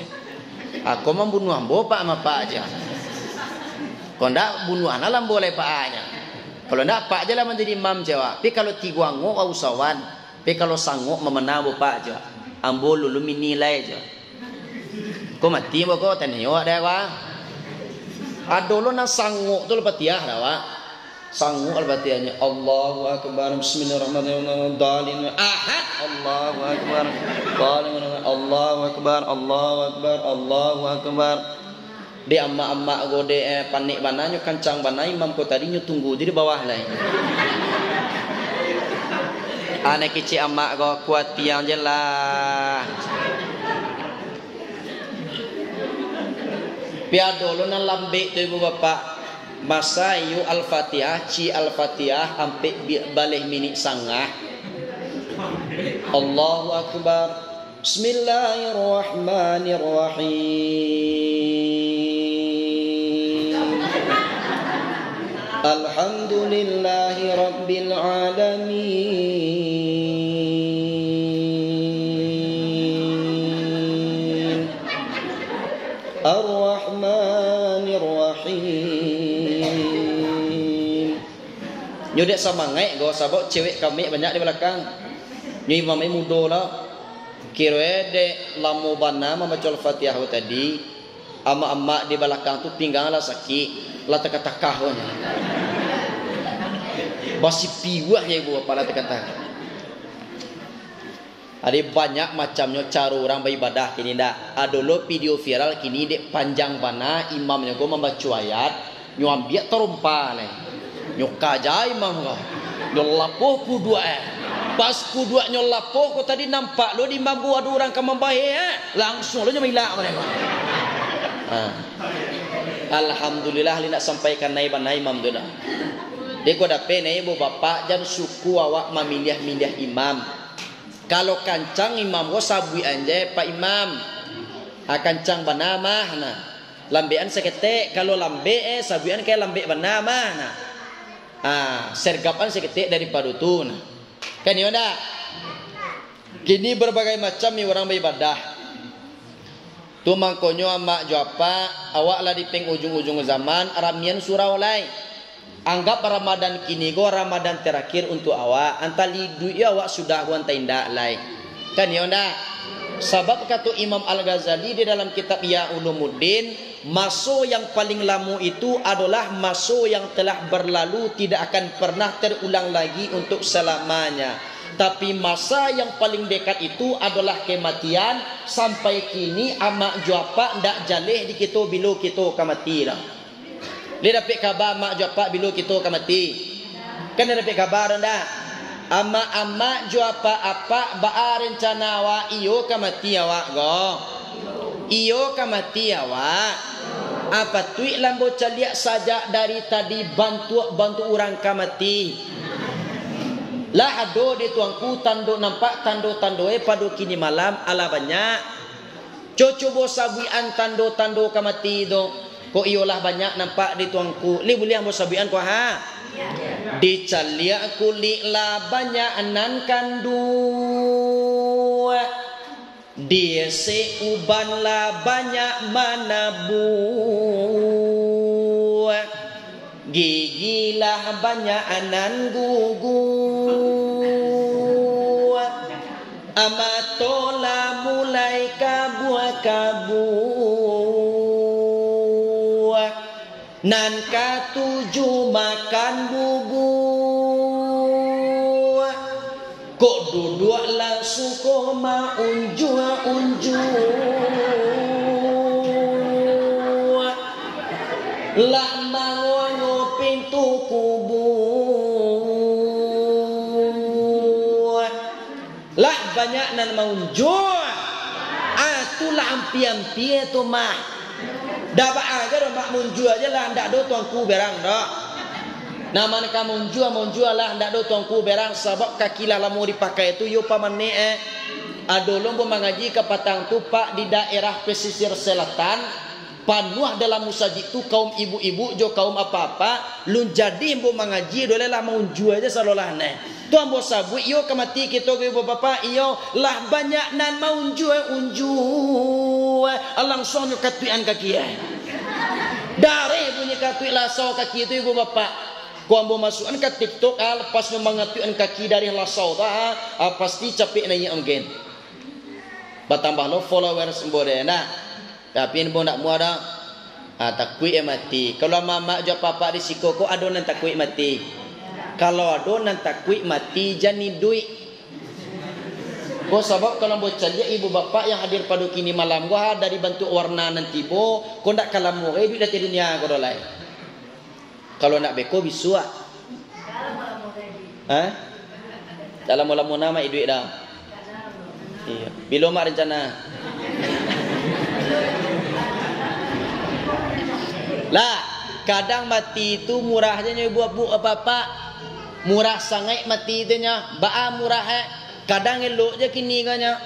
Aku membunuh ambo pak sama pak je. Kau ndak bunuh anak lam boleh pak anya. Kalau ndak pak je lah menjadi imam je. Tapi kalau tiga ngok usawan. Tapi kalau sanggup memenang bo pak je. Ambo lulu minilai je. Kau mati bo kau tanya awak dah wah. Adolo na sanggup tu Al-Fatihah dah wah. Sanggup Al-Fatihahnya Allahu Akbar Bismillahirrahmanirrahim dalin ahad Allahu Akbar dalin Allahu Akbar Allahu Akbar Allahu Akbar. Di amma-amma gode panik bananya kancang banai imam ko tadinya tunggu di bawah lah. Anak kecil amma go kuat tiang je lah. Biar dulu nan lambe tu ibu bapak masa yu Al-Fatihah ci Al-Fatihah sampai balik minit sangah. Allahu Akbar Bismillahirrahmanirrahim Alhamdulillahi Rabbil Alamin Ar-Rahmanir Rahim. Nyudak semangat go sabab cewek kami banyak di belakang. Nyi imam muda lah. Kira de lamu bana membaca Al-Fatihah tadi. Ama-ama di belakang tu pinggang lah sakit. Lah tekak-tekahnya. Basi piwah ya ibu apa lah tekak-tekah. Ada banyak macamnya cara orang beribadah kini dah. Ada lo video viral kini dek panjang bana imamnya go membaca ayat, nyu ambil terumpa le. Nyu kaja imam go. Nyolapoh ku dua Pas ku dua nyolapoh ku tadi nampak lo di mambu ada orang kamambahir langsung lo nyamilak mereka. Alhamdulillah li nak sampaikan naiban imam tu dah. Dia ko dapat nai ibu bapa jan suku awak mamiliah-miliah imam. Kalau kancang imam ko sabui anje pak imam. Kancang banamah nah. Lambean seketek kalau lambe sabuian kayak lambe banamah nah. Sergapan seketik daripada tu nah. Kan ya dah. Kini berbagai macam ni orang beribadah. Tu mangkonyo amak japa awak lah di penghujung-ujung zaman ramian surau lai. Anggap Ramadan kini go Ramadan terakhir untuk awak. Antali duit awak sudah gua tindak lai. Kan ya dah. Sebab kata Imam Al-Ghazali di dalam kitab Ya Ulumuddin, masa yang paling lama itu adalah masa yang telah berlalu tidak akan pernah terulang lagi untuk selamanya. Tapi masa yang paling dekat itu adalah kematian. Sampai kini amak juapa ndak jaleh di kita bila kita kamati dah. Dia dapat kabar amak juapa bila kita kamati. Kan dia dapat kabar ndak? Ama-ama juapa apa ba rencana awak iyo kamati awak go. Iyo kamati awak. Apa tuik lambo caliak saja dari tadi bantu orang kamati. Lah ado di tuangku tando nampak tando padu kini malam ala banyak. Cocobo sabuian tando kamati do. Ko iyolah banyak nampak di tuangku. Li boleh ambo sabuian ko ha. Dicaliak kulit lah banyak anan kandu. Dia seuban lah banyak manabu. Gigilah banyak anan gugu. Amatola mulai kabu. Nan katuju makan bubu. Kok duduk langsung koma unju. Lah mangongo pintu kubu. Lah banyak nan maunju. Itulah ampi-ampi tu mah. Dapat aja dong mak munju aja lah ndak do tuangku berang dak. Nama nak munju lah ndak do tuangku berang sebab kaki lah lamu dipakai itu yo pamane adolong mengaji ke Patang Tupak di daerah pesisir selatan panuh dalam musajid tu kaum ibu-ibu jo kaum apa-apa lun jadi mbo mengaji dole lah munju aja salolah ne. Tu ambo sabu yo kemati kita ibu bapa iyo lah banyak nan munju langsung katuian kaki dari bunyi katui lasau kaki itu ibu bapak ku ambo masukkan ke TikTok lepas mengatuian kaki dari lasau pasti capek nanya mungkin bertambah lo followers mbode nah tapi ini nak muat takui mati kalau mama jo papa di siko ko adonan takui mati kalau adonan takui mati jani duit. Kau sebab kalau bocah dia ibu bapa yang hadir pada kini malam gua dari bentuk warna nanti bo kau nak kalam mu duit dah dunia kau dolai. Kalau nak beko bisu dalam mula nama duit dah. Iya. Bila mak rencana. Lah kadang mati itu murah aja ibu apa murah sangat mati itu nya ba murah kadang elok je kini kanya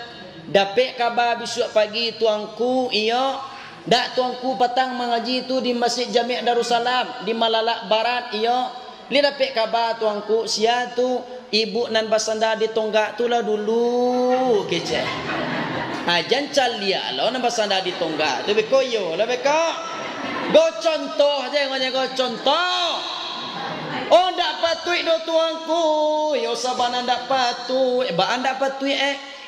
dapat kabar besok pagi tuangku iyo dak tuangku petang mengaji tu di Masjid Jami' Darussalam di Malalak Barat iyo li dapat kabar tuangku sia tu ibu nan basanda di tonggak tu lah dulu kece ajan calia lo nan basanda di tonggak tu beko yo lah beko go contoh je nganya go contoh. Oh ndak patui do tuangku yo sabana ndak patui ba ndak patui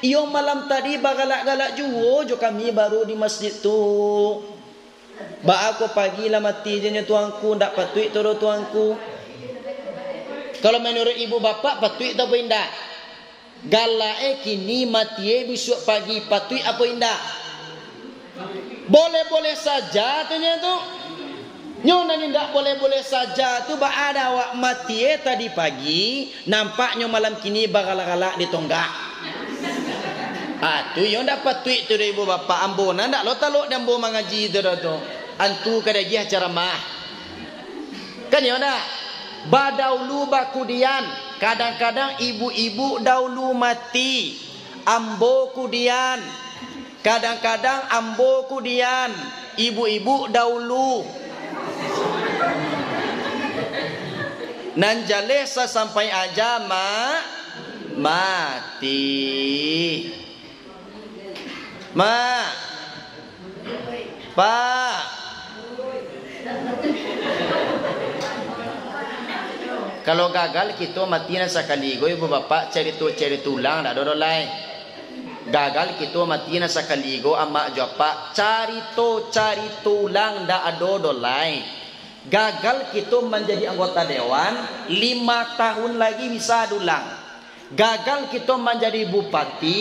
yo malam tadi bagalak-galak juo jo kami baru di masjid tu ba aku pagi lah mati je tuangku ndak patui do tuangku. Kalau menurut ibu bapa patui tak apa indah galak kini mati besok pagi patui apa indah boleh-boleh saja tanya tu Nyonya ni tak boleh-boleh saja tu ada awak mati tadi pagi, nampaknya malam kini bagalak-galak di tonggak. Tu yang dapat tweet tu dari ibu bapa ambona ndak lo taluk dan bo mengaji tu tu. Antu kada gi acara mah. Kan ya ndak? Badaulu bakudian, kadang-kadang ibu-ibu dahulu mati. Ambo kudian. Kadang-kadang ambo kudian, ibu-ibu dahulu. Nan jale sampai aja mati. Pak. Kalau gagal kita mati na sakaligo ibu bapak cari tulang dak do lain. Gagal kita mati na sakaligo ama japa cari tulang dak ado do lain. Gagal kita menjadi anggota dewan 5 tahun lagi bisa dulang. Gagal kita menjadi bupati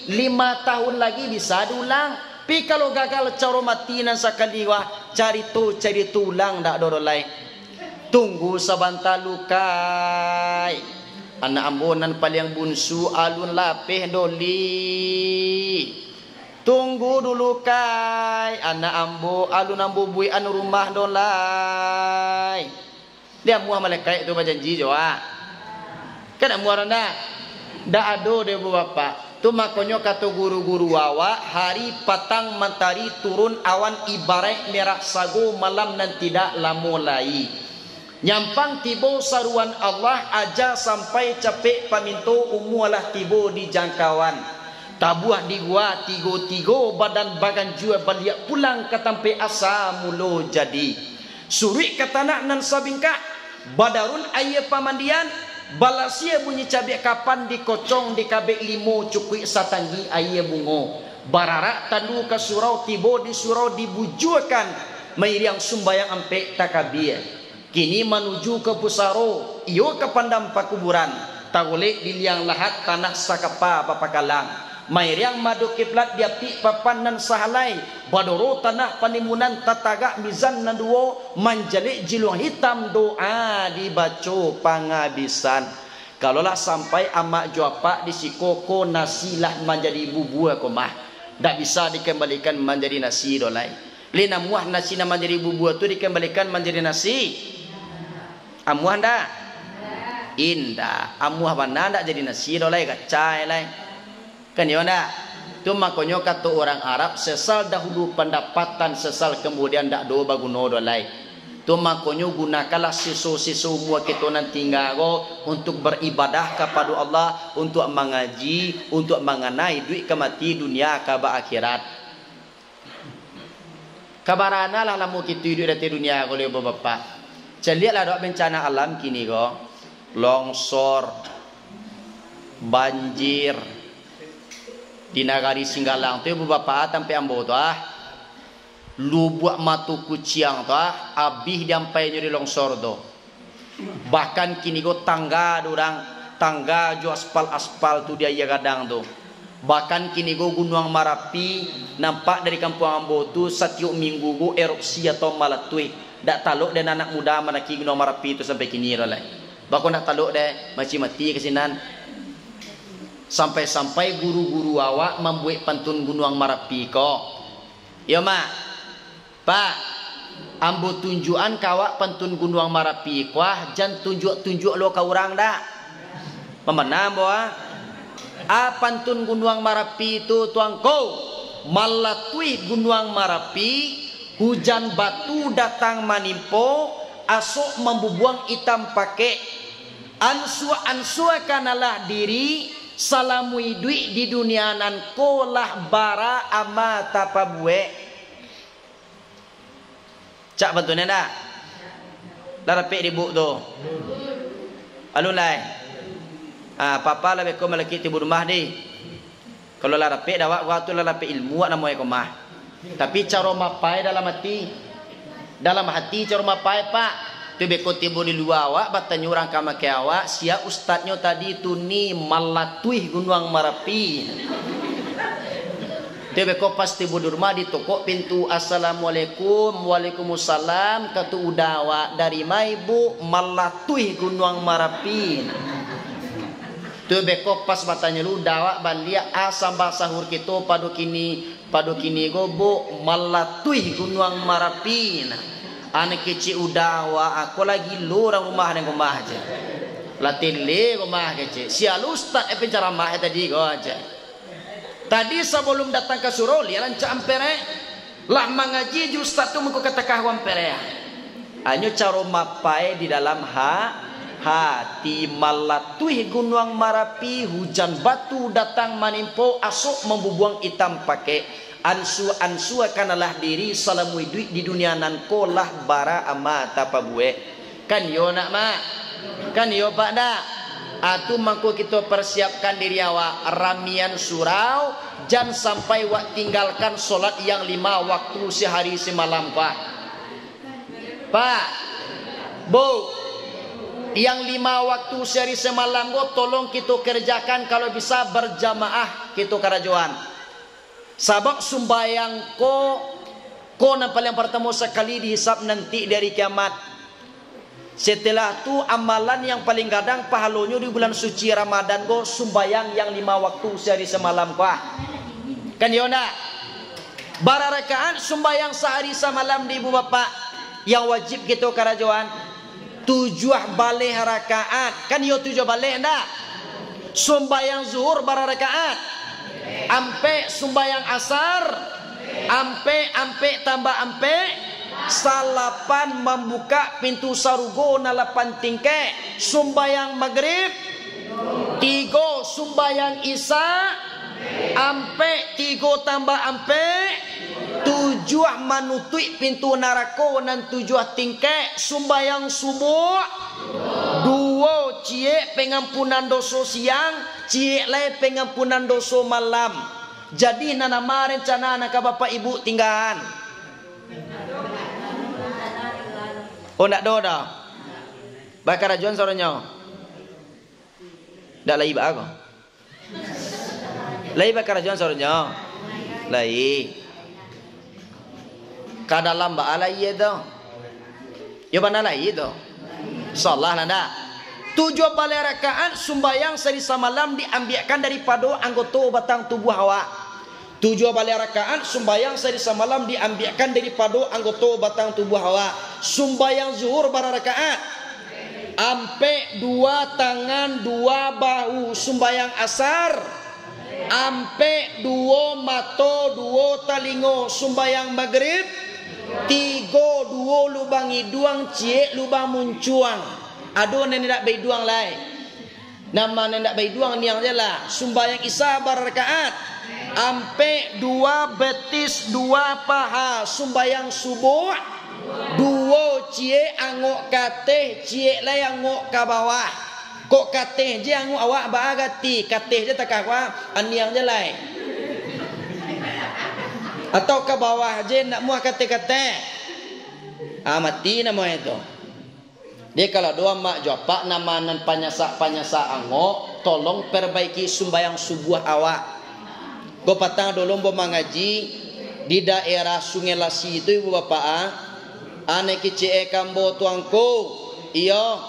5 tahun lagi bisa dulang. Pi kalau gagal cara mati nan sakaliwa cari tulang dak do lain. Tunggu sabanta lukai. Anak ambonan paling bunsu alun lapeh doli. Tunggu dulu kai. Anak ambo alun ambo bui anu rumah dolai. Dia muah malaikat tu berjanji jua. Kan muah randa. Dak ado dia bapak. Tu makanya kata guru-guru awak hari patang matahari turun awan ibarat merah sagu malam nan tidak lamulai. Nyampang tibo saruan Allah aja sampai capek paminto umualah tibo di jangkauan. Tabuah di gua tigo badan bagan jua balik pulang ke tempat asa mulo jadi. Suri kata nak nan sabingka badarun ayah pamandian balasia bunyi cabai kapan dikocong di kabek limo cukui satanggi ayah bungo. Bararak tandu ke surau tibo di surau dibujukan mairiang sumbayang ampe takabir. Kini menuju ke Pusaro, iyo ke pandam pakuburan. Tagolek di liang lahat tanah sakapa papakalang. Mairiang madu kiblat diapti papanan sahalai. Badoro tanah panimunan tataga mizan nanduo. Manjalik jiluang hitam doa dibaco pangabisan. Kalaulah sampai amak juapa di sikoko nasilah menjadi bubuah komah. Tak bisa dikembalikan menjadi nasi dolai. Lina muah nasi na menjadi bubuah tu dikembalikan menjadi nasi. Amuah ndak? Indah. Amuah mana ndak jadi nasi dolai kacai lai. Kan ya ndak? Tu makanya kata orang Arab sesal dahulu pendapatan sesal kemudian ndak do baguno dolai. Tu makanya gunakanlah sisu-sisu mua kita nanti ngago untuk beribadah kepada Allah, untuk mengaji, untuk mengenai duit kemati dunia kaba akhirat. Kabarana lah lamu kita hidup di dunia oleh bapak. Lihatlah dok bencana alam kini go, longsor, banjir di negari Singgalang tu bapak sampai ambo tu lubuak matu kuciang tu abih sampai jadi longsor tu. Bahkan kini go tangga jo aspal tu dia gadang tu. Bahkan kini go Gunung Marapi nampak dari kampung ambo tu setiap minggu go erupsi atau malatui. Dak taluk dan anak muda manaki Gunung Marapi itu sampai kini rolai. Bakon nak taluk deh macam mati kesinan. Sampai-sampai guru-guru awak membuat pantun Gunung Marapi kok. Ya mak. Pak, ambo tunjukan kawak pantun Gunung Marapi kuah jan tunjuk lo ka urang dak. Pemana ambo pantun Gunung Marapi itu tuangko malatui Gunung Marapi. Hujan batu datang menimpo, asok membubuang hitam pakai. Ansua kanalah diri, salamui duit di dunia nan kolah bara ama tapabue. Cak bantunya dah. Dah rapik di buk tu. Alun lai. Papa lah beko malaki tibu rumah di. Kalau lah rapik dah waktu lah rapik ilmu nak mau ekomah. Tapi cara mapai dalam hati cara mapai pak tu beko tibo di luar awak batanya orang kamake awak sia ustadnya tadi tu ni malatui Gunung Marapi Tebe ko pasti budur ma di toko pintu assalamualaikum waalaikumsalam katu udawa dari maibu malatui gunung Marapin. Tebe ko pas matanya lu dawa balia asam sahur kita padu kini gobo malatui gunung Marapin. Anak kecil udawa aku lagi lurang rumah dengan rumah aja. Latile rumah kecil. Si alustad pencara mah tadi go aja. Tadi sebelum datang ke Surau dia lanca ampere lah mengaji ustaz tu mengko kata kahwan pere. Anyo caro mapai di dalam hati malatui gunung Marapi hujan batu datang menimpo asuk membubuang hitam pakai ansu kanalah diri salamui duit di dunia nan kolah bara amata pabue kan yo nak mak kan yo pak dak. Atu mangko kita persiapkan diri awak ramian surau jangan sampai wak tinggalkan solat yang 5 waktu sehari semalam pak bu yang 5 waktu sehari semalam go tolong kita kerjakan kalau bisa berjamaah kita karajuan sabab sumbayang ko nampak yang pertama sekali dihisap nanti dari kiamat. Setelah itu amalan yang paling gadang pahalonyo di bulan suci Ramadan go sumbayang yang 5 waktu sehari semalam kah. Kan yona. Bara rakaat sumbayang sehari semalam di ibu bapak yang wajib kita karajuan 7 balik rakaat. Kan yo 7 balik ndak? Sumbayang zuhur bara rakaat. Ampe sumbayang asar. Ampe tambah ampe salapan membuka pintu sarugo nalapan tingke sumbayang maghrib 3 sumbayang isya ampe 3 tambah ampe 7 manutui pintu narako nan 7 tingke sumbayang subuh 2 cie pengampunan dosa siang cie le pengampunan dosa malam. Jadi nanama rencana anak bapak ibu tinggalan. Oh ndak do dah. Bakar rajuan sorenya. Ndak lai ba ako. Lai bakar rajuan sorenya. Lai. Kada lamba alai itu. Yo bana lai itu. Salah nanda. 7 balik rakaat sumbayang sehari semalam diambilkan daripada anggota batang tubuh awak. 7 balik rakaat sumbayang sehari semalam diambilkan daripada anggota batang tubuh hawa. Sumbayang zuhur bara rakaat ampe 2 tangan 2 bahu. Sumbayang asar ampe 2 mato 2 talingo. Sumbayang maghrib 3 2 lubang hidung cie lubang muncuang. Aduh nenek bayi duang lai. Nama nenek bayi duang ni yang jelah. Sumbayang isya bara rakaat ampe 2 betis 2 paha. Sumbayang subuh 2 cie angok kateh cie lai angok ke bawah. Kok kateh je angok awak bagati kateh je tak apa aniang je lai. Atau ke bawah je nak muah kateh-kateh. Mati nama itu. Dia kalau doa mak jopak nama nan panyasa angok tolong perbaiki sumbayang subuh awak. Go patang dulu bo mengaji di daerah Sungai Lasi itu ibu bapak ane kecil kambo tuangku iyo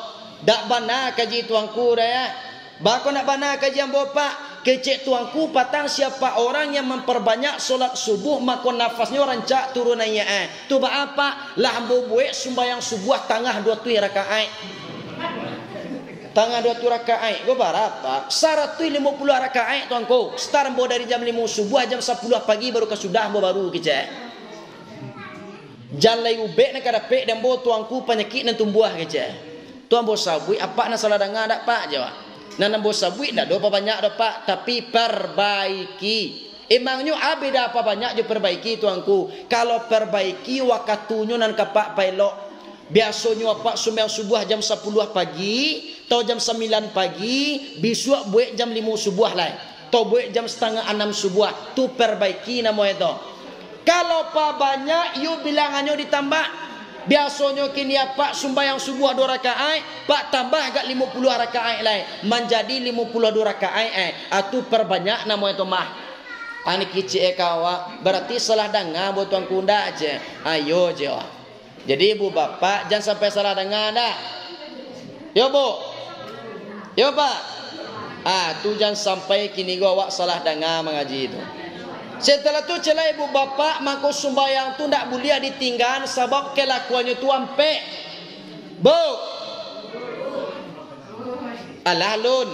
dak bana kaji tuangku raya bako nak bana kaji ambo pak kecil tuangku patang siapa orang yang memperbanyak solat subuh maka nafasnya orang cak turunannya tu apa lah ambo buat sumbayang subuh tengah 2 rakaat tanggal 2 rakaat go berapa? 150 rakaat tuanku. Start bo dari jam 5 subuh jam 10 pagi baru ke sudah bo baru kece. Jalai ube nak ada pek dan bo tuanku penyakit nan tumbuh kece. Tuan bo sabui apa nak salah dengar dak pak jawab. Nan bo sabui dak do banyak dak pak tapi perbaiki. Emangnya abeda apa banyak je perbaiki tuanku. Kalau perbaiki wakatunya nan kapak pailok. Biasanya apa sembahyang subuh jam 10 pagi atau jam 9 pagi, besok buat jam 5 subuh lah. Atau buat jam setengah 6 subuh. Tu perbaiki nama itu. Kalau pak banyak, you bilangannya ditambah. Biasanya kini apa sembahyang subuh 2 rakaat, pak tambah agak 50 rakaat lah. Menjadi 52 rakaat. Itu perbanyak nama itu mah. Ani kicik kawa berarti salah dengar buat tuan kunda aja. Ayo je. Jadi ibu bapak jangan sampai salah dengar dah. Yo bu. Yo pak. Tu jangan sampai kini gua awak salah dengar mengaji itu. Setelah tu celah ibu bapak maka sembahyang tu tak boleh ditinggal sebab kelakuannya tu ampe. Bu. Alah lun.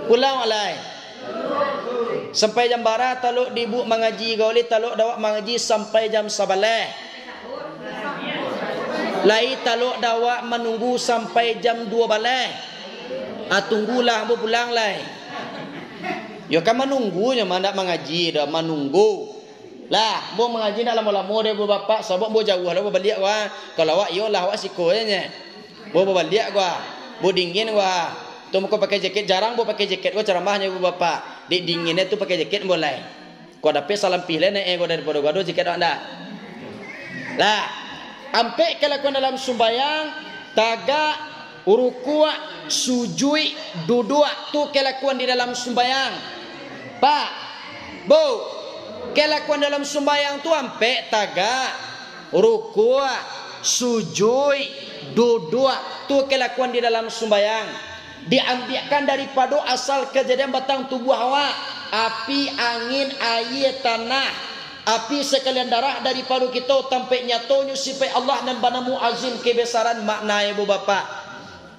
Pulang alai. Sampai jam barat taluk dibu mengaji gauli taluk dawak mengaji sampai jam 11. Lai taluk dawak menunggu sampai jam 12. Tunggulah bu pulang lai. Yo kan menunggunya mana mengaji dah menunggu. Lah, bu mengaji nak lama-lama deh bu bapak sebab bu jauh lah bu balik gua. Kalau awak yo lah awak sikonya. Bu balik gua. Bu dingin gua. Tu muka pakai jaket jarang bu pakai jaket gua ceramahnya bu bapak. Di dinginnya tu pakai jaket boleh. Gua dapat salam pilih nih gua daripada gua do jaket anda. Lah, ampe kelakuan dalam sembahyang taga urukua sujui duduk tu kelakuan di dalam sembahyang. Pak, bu, kelakuan dalam sembahyang tu ampe taga rukua sujud duduk tu kelakuan di dalam sembahyang diambilkan daripada asal kejadian batang tubuh awak, api, angin, air, tanah, api sekalian darah daripada kita tampai nyatonya sifat Allah dan banamu azim kebesaran maknanya bu bapak.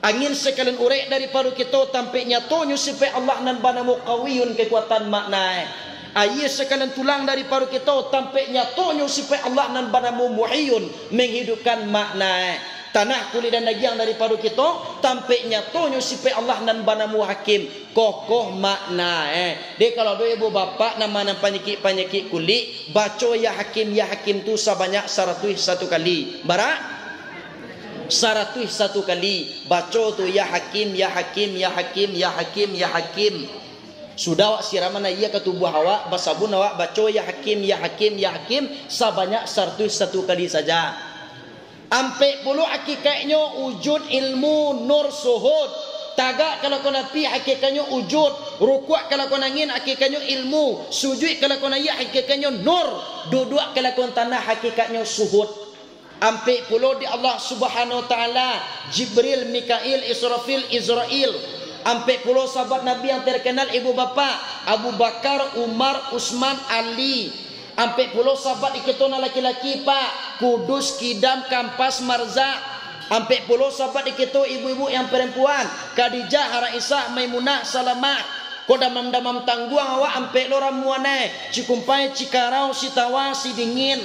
Angin sekalian urek daripada kita tampai nyatonya sifat Allah dan banamu qawiyun kekuatan makna. Air sekalian tulang daripada kita tampai nyatonya sifat Allah dan banamu muhyun menghidupkan makna. Tanah kulit dan daging daripada kita tampai nyatonya sifat Allah dan banamu hakim kokoh makna. Dia kalau dua ibu bapak nama penyakit kulit baca ya hakim tu sebanyak 101 kali. Barak 101 kali baca tu ya hakim ya hakim ya hakim ya hakim ya hakim. Sudah awak siraman ia ke tubuh awak basabun awak baca ya hakim ya hakim ya hakim sebanyak 101 kali saja. Ampe puluh hakikatnya wujud ilmu nur suhud. Tagak kalau kau napi hakikatnya wujud. Rukuk kalau kau angin hakikatnya ilmu. Sujud kalau kau ayat hakikatnya nur. Duduk kalau kau tanah hakikatnya suhud. Ampe puluh di Allah subhanahu wa ta'ala Jibril, Mikail, Israfil, Israel. Ampe puluh sahabat Nabi yang terkenal ibu bapa Abu Bakar, Umar, Utsman, Ali. Ampe puluh sahabat ikutona laki-laki pak Kudus, Kidam, Kampas, Marza. Ampe puluh sahabat ikitu ibu-ibu yang perempuan Khadijah, Raisah, Maimunah, Salamah. Ko damam-damam tangguang awak ampe lo ramuane Cikumpai, Cikarau, Sitawa, Sidingin.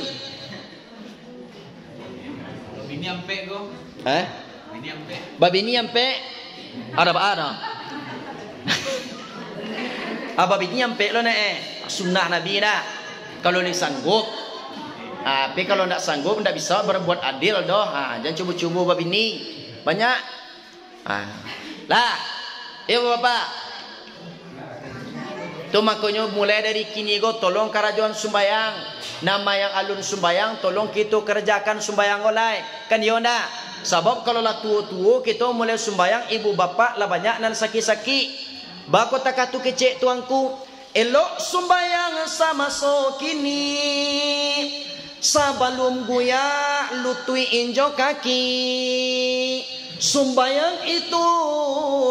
Ini ampe go. Ini ampe. Babini ampe. Ada apa ada? Babini ampe lo sunnah Nabi dah. Kalau ni sanggup. Tapi kalau tak sanggup tak bisa berbuat adil doh. Jangan cubu-cubu babini. Banyak. Lah. Ibu bapak. Tu makanya mulai dari kini go tolong kerajuan sembayang. Nama yang alun sembayang tolong kita kerjakan sembayang oleh. Kan yo ndak? Sebab kalau lah tua-tua kita mulai sembayang ibu bapa lah banyak nan sakit-sakit. Bako takatu kecek tuanku, elok sembayang sama so kini. Sabalum guya lutui injo kaki. Sembayang itu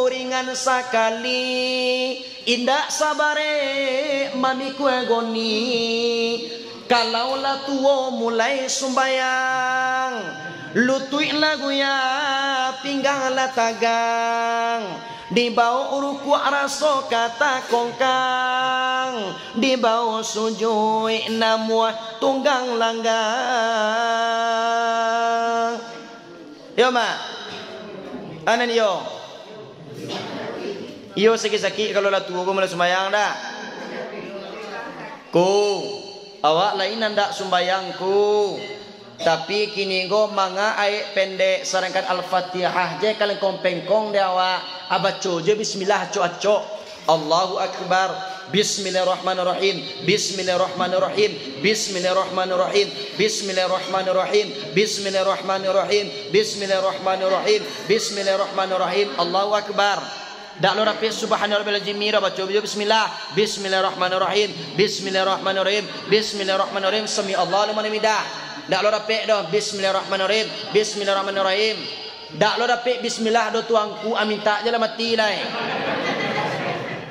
ringan sekali. Indak sabare mamiku agoni. Kalaulah tua mulai sembayang, lutui lagu ya pinggang lah tagang. Di bawah uruku araso kata kongkang, di bawah sujui namua tunggang langgang. Yo ma, anan yo. Yo sakit-sakit kalau lah tua mulai sembayang dah. Awak lain ndak sumbayangku. Tapi kini go manga ayat pendek sarangkan Al-Fatihah je kalian kompengkong dia awak. Abaco je bismillah co-co. Allahu akbar. Bismillahirrahmanirrahim. Bismillahirrahmanirrahim. Bismillahirrahmanirrahim. Bismillahirrahmanirrahim. Bismillahirrahmanirrahim. Bismillahirrahmanirrahim. Bismillahirrahmanirrahim. Allahu akbar. Dak lo rapi subhanallah jimira baca bismillah. Bismillahirrahmanirrahim. Bismillahirrahmanirrahim. Bismillahirrahmanirrahim. Sami Allah liman hamidah. Dak lo rapi dah bismillahirrahmanirrahim. Bismillahirrahmanirrahim. Dak lo rapi bismillah do tuangku aminta je lah mati lah.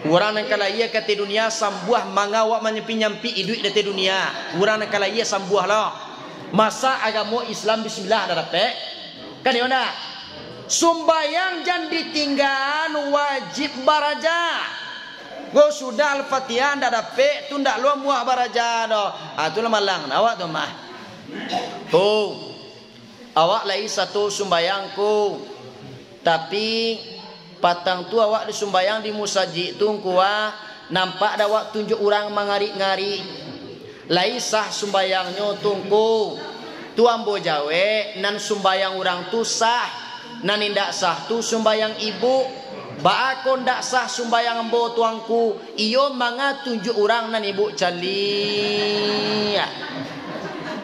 Orang nak kala ia kata dunia sambuah mangawak menyampi-nyampi hidup di dunia. Orang nak kala ia sambuah lah. Masa agama Islam bismillah dah rapi. Kan dia nak sumbayang jangan ditinggal wajib baraja. Go sudah al-Fatihah ndak dapat tu ndak lu muah baraja doh. Tu lah malang awak tu mah. Tu awak lagi satu sumbayangku. Tapi patang tu awak di sumbayang di musajid tu kuah nampak dah awak tunjuk orang mengari-ngari. Lai sah sumbayangnya tungku. Tu ambo jawe nan sumbayang orang tu sah. Nan indak sah tu sumbayang ibu. Ba aku ndak sah sumbayang ambo tuangku. Iyo manga tunjuk orang nan ibu cali.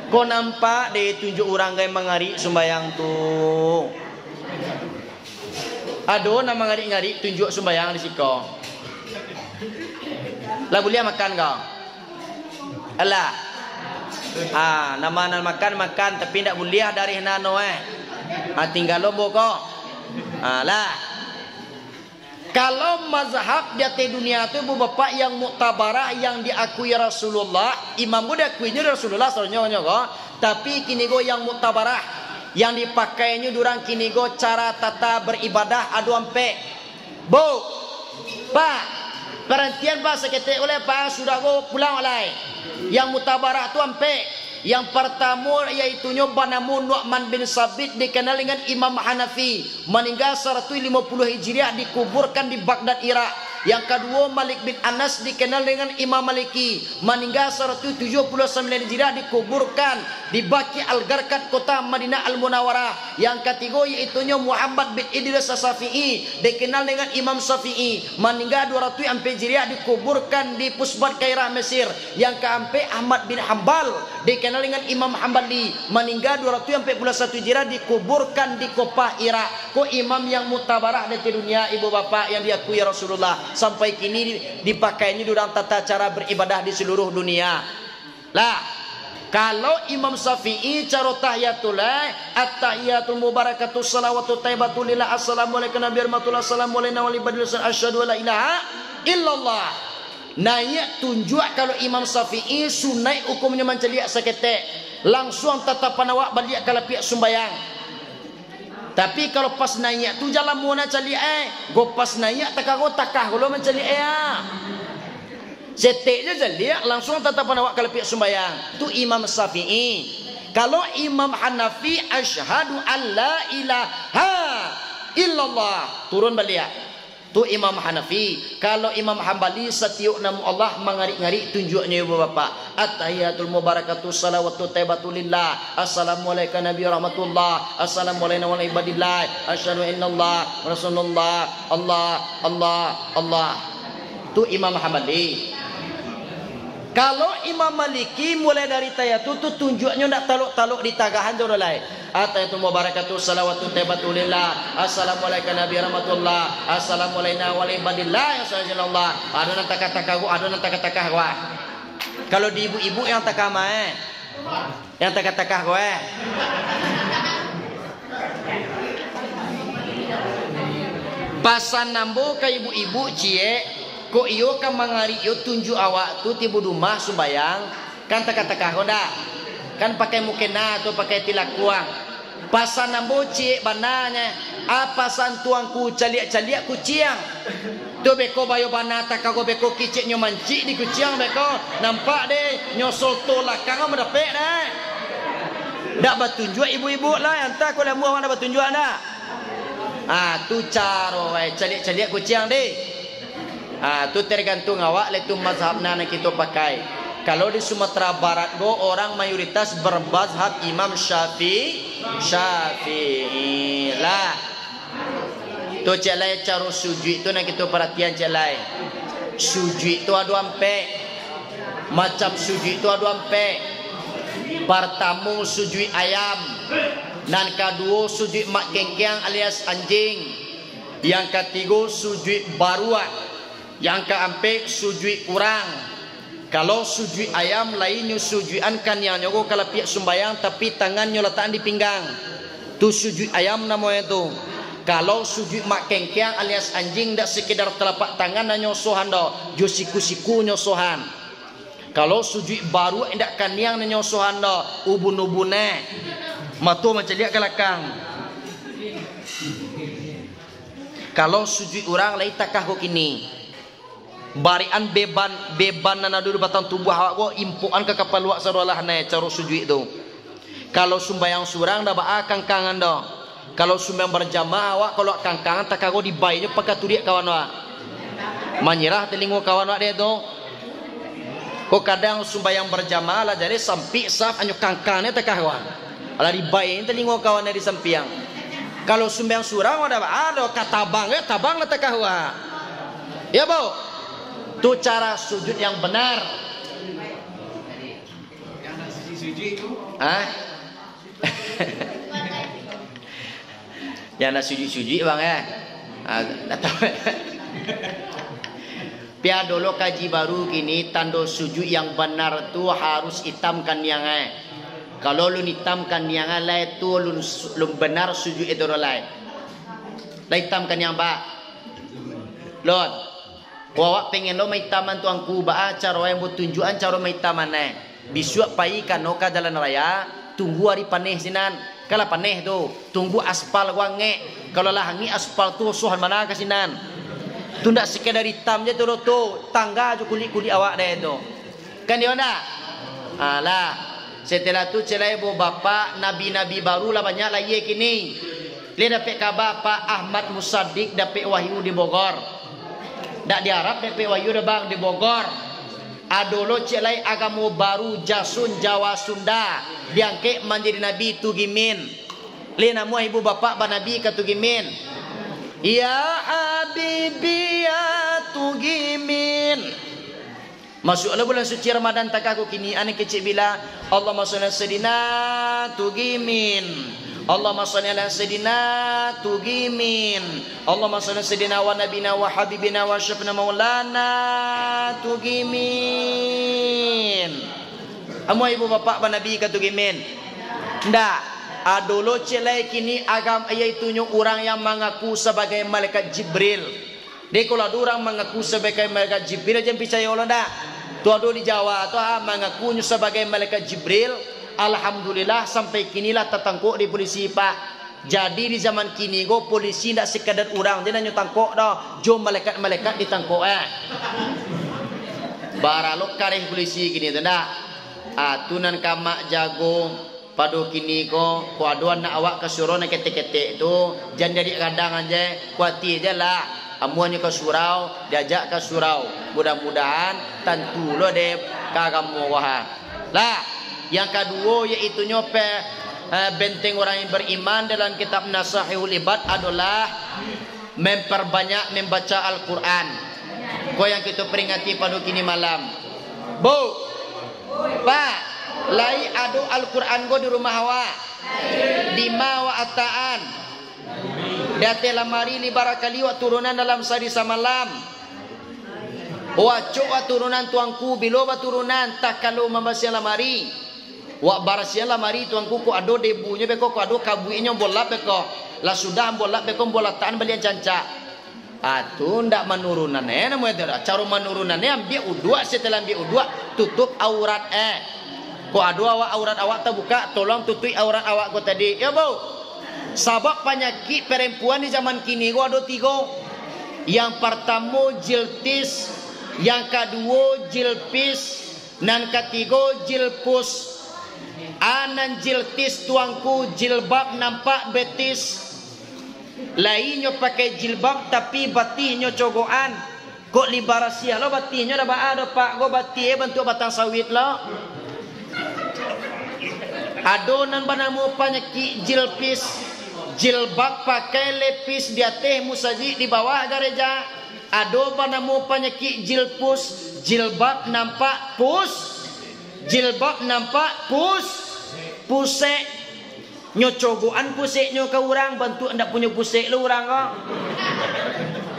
Kau nampak deh tunjuk orang gay mengari sumbayang tu. Aduh nama ngari-ngari tunjuk sumbayang di siko. Lah boleh makan kau? Alah. Nama makan tapi ndak boleh dari nano tinggal lobo kok. Lah. Kalau mazhab di atas dunia tu bu bapak yang muktabarah yang diakui Rasulullah, imam bu diakuinya Rasulullah sallallahu kok. Tapi kini go yang muktabarah yang dipakainya durang kini go cara tata beribadah adu ampe. Bu. Pak, perhentian Pak seketik oleh Pak sudah go pulang oleh. Yang muktabarah tu ampe. Yang pertama iaitu Banamun Nu'man bin Sabit dikenal dengan Imam Hanafi, meninggal 150 Hijriah, dikuburkan di Baghdad, Irak. Yang kedua Malik bin Anas dikenal dengan Imam Maliki, meninggal 179 Hijriah, dikuburkan di Baqi Al-Gharqad kota Madinah Al-Munawwarah. Yang ketiga iaitu Muhammad bin Idris As-Syafi'i, dikenal dengan Imam Syafi'i, meninggal 200 Hijriah, dikuburkan di Pusbat Kairah, Mesir. Yang keempat Ahmad bin Hanbal, dikenal dengan Imam Hambali, meninggal 241 Hijriah, dikuburkan di Kopah, Irak. Ko imam yang mutabarah di dunia ibu bapak yang diakui Rasulullah. Sampai kini dipakainya dalam tata cara beribadah di seluruh dunia. Lah, kalau Imam Syafi'i cara tahiyatul at-tahiyatul mubarakatuh salawatu thayyibatu lillah assalamualaikum nabi rahmatullah assalamualaikum wa alihi asyhadu alla ilaha illallah. Naik tunjuk kalau Imam Syafi'i sunai hukumnya menceliak seketek. Langsung tatapan awak balik kalau pihak sumbayang. Tapi kalau pas naik tu jalan mana cari go pas naik takah kalau mencari setek je jadi langsung tatapan awak kalau pihak sembahyang. Tu Imam Syafi'i. Kalau Imam Hanafi asyhadu alla ilaha illallah turun balik. Tu Imam Hanafi. Kalau Imam Hambali setiap nama Allah mengari-ngari tunjuknya ibu bapak. At-tahiyatul mubarakatuh salawatu taibatu lillah. Assalamualaikum nabi rahmatullah. Assalamualaikum warahmatullahi wabarakatuh. Asyhadu innallah rasulullah. Allah. Tu Imam Hambali. Kalau Imam Maliki mulai dari tayatu tu tunjuknya ndak taluk-taluk di tagahan tu lain. Atayatul mubarakatuh salawatu taibatu lillah. Assalamualaikum nabi rahmatullah. Assalamualaikum warahmatullahi wabarakatuh. Ada nan takah-takah gua, ada nan takah-takah gua. Kalau di ibu-ibu yang takah mae. Yang takah-takah gua. Pasan nambo ke ibu-ibu cie. Ko iyo kan mangari iyo tunjuk awak tu tibu rumah sumbayang kan takah-takah honda kan pakai mukena atau pakai tilak kuang pasan nambo cik bananya pasan tuangku caliak-caliak kuciang tu beko bayo bana takago beko kicik nyo mancik di kuciang beko nampak deh nyosol tolak kang mendapek dah dak batunjuk ibu-ibu lah yang tak ko lamuah mana batunjuk dah tu caro caliak-caliak kuciang deh. Tu tergantung awak letu mazhab nana kita pakai. Kalau di Sumatera Barat go orang mayoritas bermazhab Imam Syafi'i lah. Tu celai cara sujud tu nak kita perhatian celai. Sujud tu ada ampe. Macam sujud tu ada ampe. Pertama sujud ayam. Dan kedua sujud mak kengkeng alias anjing. Yang ketiga sujud baruah. Yang keempat sujud kurang. Kalau sujud ayam lainnya sujudan kan yang nyogo kalau pihak sembayang tapi tangannya letakkan di pinggang. Tu sujud ayam namanya tu. Kalau sujud mak kengkeng alias anjing dak sekedar telapak tangan na nyosohan do, jo siku-siku nyosohan. Kalau sujud baru ndak kan yang na nyosohan do, ubun-ubune. Matu macam dia kelakang. Kalau sujud orang lain takah kok kini. Barian beban nana dulu batang tubuh awak ko impuan ke kapal luak sarolah na cara sujud itu. Kalau sumbayang surang dah ba kangkangan do. Kalau sumbayang berjamaah awak kalau kangkangan takah ko dibaynya pakai tudiak kawan awak. Menyerah telingo kawan awak dia tu. Ko kadang sumbayang berjamaah lah jadi sampai saf anyo kangkangnya takah awak. Ala dibaynya telingo kawan dari sampiang. Kalau sumbayang surang ada ba ada katabang ya tabang lah takah awak. Ya bau. Tu cara sujud yang benar. Yang nak sujud itu. Yang nak sujud bang ya. Pia dulu kaji baru gini tanda sujud yang benar tu harus hitamkan yang Kalau lu hitamkan yang lain tu lu benar sujud itu lain. Lah hitamkan yang ba. Lord. Wawak pengen lo maitaman tuangku ba cara yang buat tunjukan cara maitaman bisuak pai kanoka jalan raya tunggu hari paneh sinan kala paneh tu tunggu aspal wange kalau lah hangi aspal tu suhan mana kasinan tu ndak sekedar hitam je tu tangga je kulit awak deh tu kan dia ndak alah setelah tu celai bo bapa nabi-nabi baru lah banyak lah ye kini le dapat kabar Pak Ahmad Musaddiq dapat wahyu di Bogor. Dak diharap DP Wahyu bang di Bogor. Adolo celai agama baru Jasun Jawa Sunda diangkat menjadi nabi Tugimin. Le nama ibu bapa ba nabi ka Tugimin. Ya habibi ya Tugimin. Masuklah bulan suci Ramadan tak aku kini ane kecil bila Allahumma shalli sedina Tugimin. Allahumma shalli ala sayidina Tugimin. Allahumma shalli sayidina wa nabina wa habibina wa syafna maulana Tugimin. Amu ibu bapa ba nabi ka Tugimin. Ndak adolo celai kini agam iaitu orang yang mengaku sebagai malaikat Jibril. Dia kalau ada orang mengaku sebagai malaikat Jibril jangan percaya Allah ndak. Tu ada di Jawa tu mengaku sebagai malaikat Jibril. Alhamdulillah sampai kinilah tertangkuk di polisi Pak. Jadi di zaman kini go polisi tidak sekadar orang dia nanya tangkuk dah. Jom malaikat-malaikat ditangkuk Baralok kareh polisi kini tu dah. Tunan kamak jago padu kini ko aduan nak awak ke surau nak ketek-ketek tu jangan jadi kadang aja kuati aja lah. Amuannya ke surau diajak ke surau. Mudah-mudahan tentu lo deh kagamu wah. Lah yang kedua yaitu benteng orang yang beriman dalam kitab Nasahihul Ibad adalah memperbanyak membaca Al-Quran. Kau yang kita peringati pada kini malam. Bu, Pak, lai adu Al-Quran go di rumah awak. Di mawa ataan. Date lamari li barakali wa turunan dalam sehari semalam. Wacuk wa turunan tuangku bilo wa turunan tak kalau membaca lamari. Wak barasian lah mari tuanku ko ado debunya beko ko ado kabuinya bolak beko lah sudah bolak beko bolatan balian canca atu ndak menurunan namu itu cara menurunannya ambil udua setelah ambil udua tutup aurat ko ado awak aurat awak terbuka tolong tutup aurat awak ko tadi ya bu sabab penyakit perempuan di zaman kini ko ado tiga yang pertama jiltis yang kedua jilpis dan ketiga jilpus. Anan jiltis tuangku jilbab nampak betis. Lainnya pakai jilbab tapi batinnya cogoan. Kok libarasia lo batinnya dah ada pak go batie bentuk batang sawit lo. Adonan banamu penyakit jilpis. Jilbab pakai lepis di atas musaji di bawah gereja. Ado banamu penyakit jilpus. Jilbab nampak pus. Jilbab nampak pusek. Nyocogoan pusiknya ke orang, bentuk ndak punya pusik lu orang kok.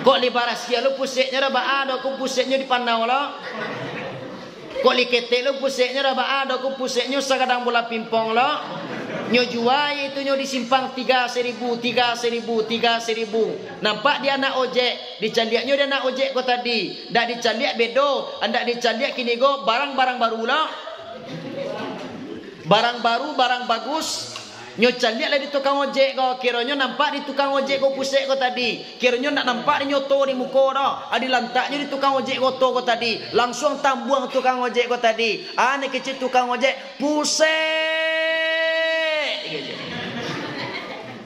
Kok li barasia lu pusiknya dah baado, kok pusiknya dipandang lo. Kok li ketek lu pusiknya dah baado, kok pusiknya sekadang bola pimpong lo. Nyo jual itu nyo disimpang 3.000. Nampak dia nak ojek, dicaliaknya dia nak ojek kok tadi. Ndak dicaliak bedo, ndak dicaliak kini go barang-barang baru lo. Barang baru, barang bagus. Nyo caliak lah di tukang ojek kau, kiranya nampak di tukang ojek kau pusek kau tadi, kiranya nak nampak di nyoto di muka dah, adi lantaknya di tukang ojek kau to kau tadi, langsung tambuang tukang ojek kau tadi, ane kecil tukang ojek pusek,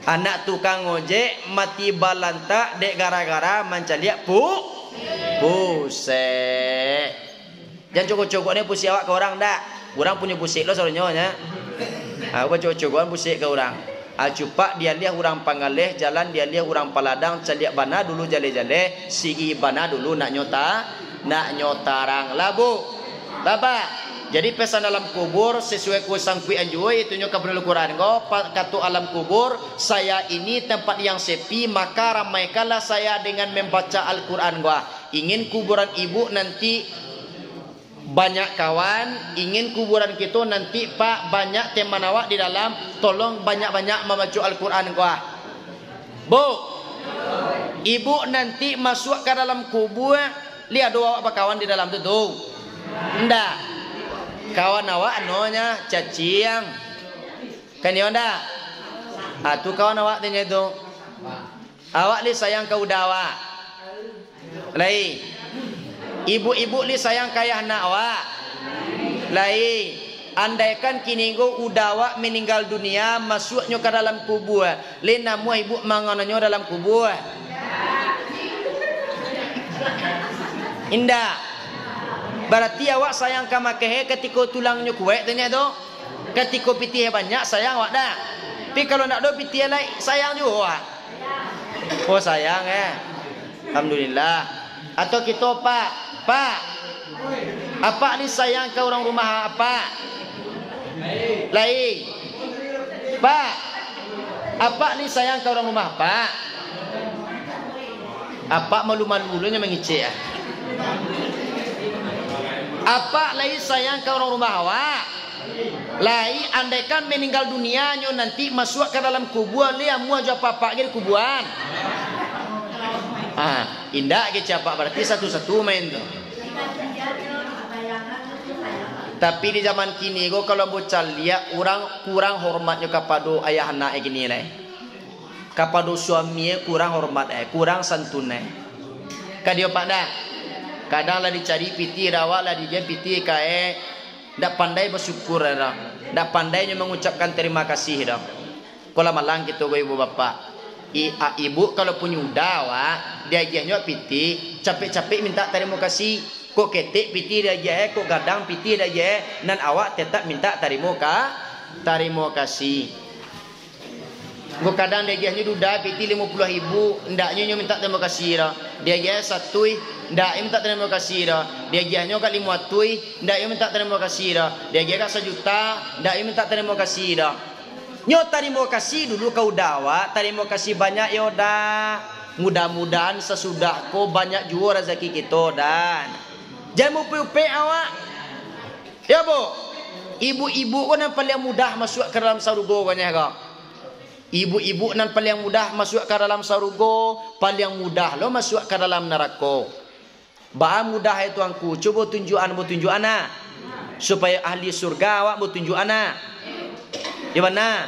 anak tukang ojek mati balantak dek gara-gara mencaliak pusek, jangan cokok-cokok ni pusik awak ke orang dak, orang punya pusik lo soalnya nya. Aku coba-cobaan pusik ke orang. Cupak dia lihat orang Pangaleh jalan, dia lihat orang Paladang caliak bana dulu jale-jale, sigi bana dulu nak nyotarang labu. Bapa. Jadi pesan alam kubur sesuai kusang kui anjui itu nyoka perlu Quran go katu alam kubur, saya ini tempat yang sepi maka ramaikanlah saya dengan membaca Al-Quran gua. Ingin kuburan ibu nanti banyak kawan, ingin kuburan kita nanti pak banyak teman awak di dalam, tolong banyak-banyak membaca Al-Quran kuah. Bu, ibu nanti masuk ke dalam kubur, lihat doa apa kawan di dalam tu tu. Ndak, kawan awak anonya caciang, kan ya ndak? Tu kawan awak tanya tu, awak li sayang kau dawa, lai. Ibu-ibu li sayang kaya anak awak. Lai, andaikan kini go udawa meninggal dunia masuknya ke dalam kubur, le namu ibu mangananyo dalam kubur. Indah. Berarti awak sayang kama kehe ketika tulangnya kuat tanya tu. Ketika pitih banyak sayang awak dah. Tapi kalau nak do pitih lai sayang juga. Oh sayang Alhamdulillah. Atau kita Pak, apa ni sayang ke orang rumah apa? Lai, Pak, apa ni sayang ke orang rumah Pak? Apa malu-malunya mengicik ah? Apa lai sayang ke orang rumah awak? Lai, andaikan meninggal dunia nyo nanti masuk ke dalam kubur li amu aja papa gil kuburan. Indah ke capak berarti satu-satu main tu. Tapi di zaman kini go kalau bocah lihat orang kurang hormatnya kepada ayah anak gini lah. Kepada suami kurang hormat kurang santun Kadio pak dah. Kadang lah dicari piti rawat lah dia piti kae ndak pandai bersyukur dah. Ndak pandainya mengucapkan terima kasih dah. Kalau malang kita go ibu bapa. Ibu kalau punya dawa dia jahnya piti capek-capek minta terima kasih, kok ketik piti dia jah, kok gadang piti dia jah, nan awak tetap minta terima kasih. Kok kadang dia jahnya duda piti 50.000 ndaknya minta terima kasih dah. Dia jah satui ndak minta terima kasih dah. Dia jahnya kat 500 ndak minta terima kasih dah. Dia jah kat 1 juta ndak minta terima kasih dah. Nyo terima kasih dulu kau dawa, terima kasih banyak ya dah. Mudah-mudahan sesudah kau banyak juga rezeki kita dan jangan upe-upe awak. Ya bu, ibu-ibu kan yang paling mudah masuk ke dalam surga kan ya kau. Ibu-ibu nan paling mudah masuk ke dalam surga, paling mudah lo masuk ke dalam neraka. Bah mudah itu angku, coba tunjuk ana supaya ahli surga awak mau tunjuk ana. Di mana?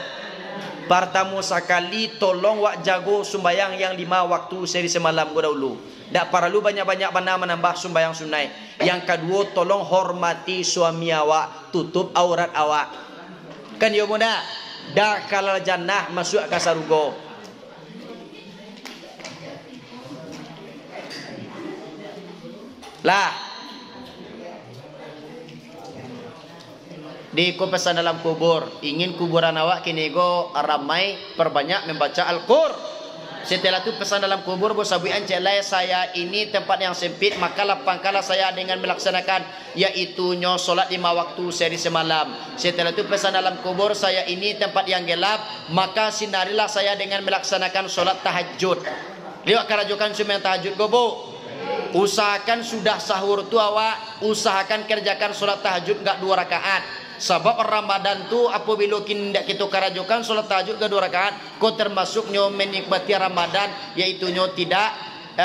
Pertama sekali tolong wak jago sembahyang yang 5 waktu sehari semalam gua dahulu. Tak perlu banyak-banyak mana menambah sembahyang sunai. Yang kedua tolong hormati suami awak, tutup aurat awak. Kan yo muda? Dak kalal jannah masuk ke surga. Lah di pesan dalam kubur, ingin kuburan awak kini go ramai perbanyak membaca Al-Qur'an. Setelah itu pesan dalam kubur, bosabian celai saya ini tempat yang sempit, maka lapangkanlah saya dengan melaksanakan yaitu solat 5 waktu sehari semalam. Setelah itu pesan dalam kubur, saya ini tempat yang gelap, maka sinarilah saya dengan melaksanakan solat tahajud. Lihat kerajukan sembahyang tahajud gobo. Usahakan sudah sahur tu awak, usahakan kerjakan solat tahajud enggak 2 rakaat. Sebab Ramadan tu apabila kita kerajukan solat tahajud ke 2 rakaat, kau termasuk nyo menikmati Ramadan, yaitu nyo tidak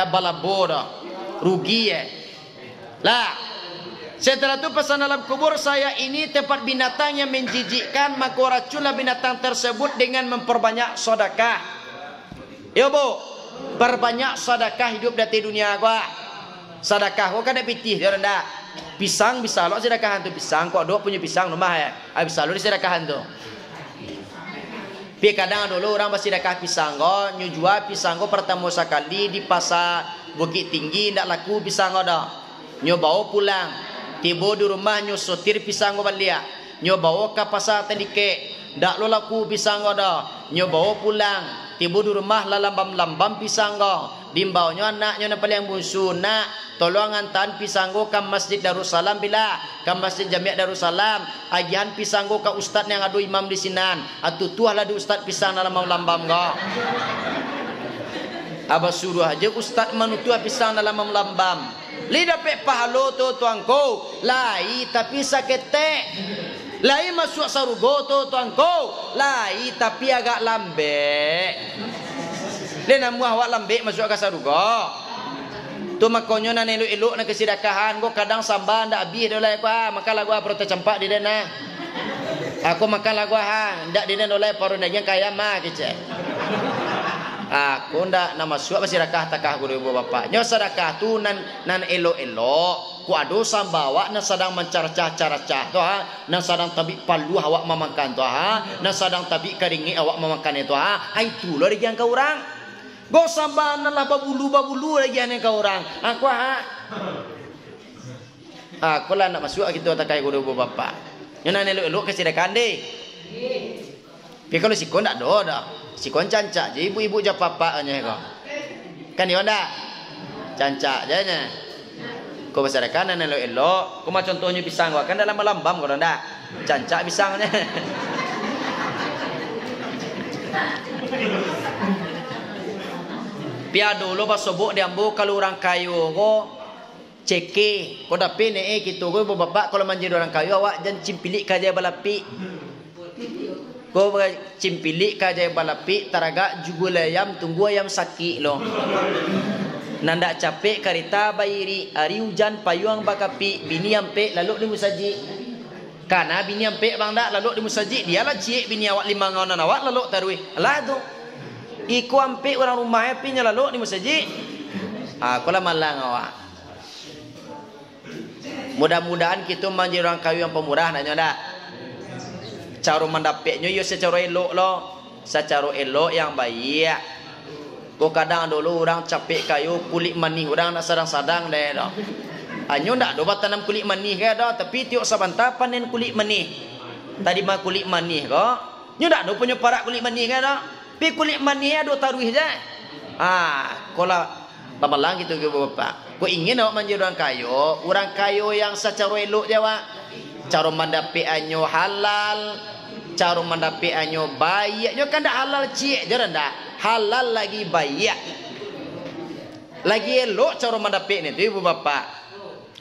balabor, rugi lah. Setelah itu pesan dalam kubur, saya ini tempat binatang yang menjijikkan, maka racunlah binatang tersebut dengan memperbanyak sedekah. Ya bu, perbanyak sedekah hidup dari dunia gua. Sedekah kau kan ada pitih dia rendah. Pisang bisa lo sedekahan tu pisang, kok dok punya pisang rumah ya, bisa lo disedekahan tu. Tapi kadang dulu orang bersedekah pisang go, nyujual pisang go pertama sekali di pasar Bukit Tinggi, ndak laku pisang go dah. Nyo bawa pulang, tiba di rumah nyo sotir pisang go balik, nyo bawa ke pasar Tendike, ndak lo laku pisang go dah. Nyo bawa pulang, tiba di rumah lah lambam pisang go. Dimbaunya anaknya yang paling bungsu, nak tolong hantar pisanggo ke Masjid Darussalam bila ke Masjid Jamiat Darussalam, agian pisanggo ke ustaz yang ada imam di sinan, atu tuahlah di ustaz pisang dalam lambam go. Abah suruh aja ustaz manutua pisang dalam lambam. Li dapat pahalo tu tuangko, lai tapi sakete. Lai masuk sarugo tu tuangko, lai tapi agak lambek. Dia namu awak lembek masuk ke saruga. Tu makonyo nan elok-elok nak kesedekahan go kadang sambal ndak habis dolai aku makan lagu apa rota campak di dana. Aku makan lagu hang ndak di dana dolai paru daging kaya mah kece. Aku ndak nak masuk sedekah takah guru ibu bapa. Nyo sedekah tu nan elok-elok. Ku ado sambawa nan sedang mencarcah-carcah tu nan sedang tabik palu awak memakan tu nan sedang tabik keringi awak memakan itu ai tu lo yang kau orang. Go sambanan lah babulu lagi yang kau orang. Aku lah nak masuk gitu tak kayak guru bapa. Yang nak elok-elok kesedekahan deh. Tapi kalau sikon tak ada dah. Sikon cancak je ibu-ibu je papaknya kau. Kan dia ndak? Cancak je nya. Kau bersedekah nan elok-elok. Kau macam contohnya pisang kau kan dalam lambam kau ndak? Cancak pisangnya. Pia dulu pas sobok diambu kalau orang kayu ko ceke ko dape ne gitu ko bapak kalau manjir orang kayu awak jangan cimpilik kaja balapi ko cimpilik kaja balapi taraga jugul ayam tunggu ayam sakit lo nanda capek karita bayiri hari hujan payung bakapi bini ampe lalu di musaji karena bini ampe bang dak lalu di musaji dia lah cie bini awak 5 ngawan awak lalu tarwih lah tu iku ampe orang rumah pinya lalu di masjid. Aku lah malang awak. Mudah-mudahan kita manjir orang kayu yang pemurah nanya dak. Cara mendapatnya yo secara elok lo, secara elok yang baik. Ko kadang dulu orang capek kayu kulit manih orang nak sadang-sadang deh dah. Anyo ndak do tanam kulit manih ke dah, tapi tiok sabanta panen kulit manih. Tadi mah kulit manih ko. Nyo ndak do punya parak kulit manih ke dah. Pi kulit manis ada taruih je. Kola babalang gitu ke bapak. Ko ingin awak manjir orang kayu yang secara elok je awak. Cara mendapat anyo halal, cara mendapat anyo baik. Nyo kan dak halal cik je rendah. Halal lagi baik. Lagi elok cara mendapat ni tu ibu bapak.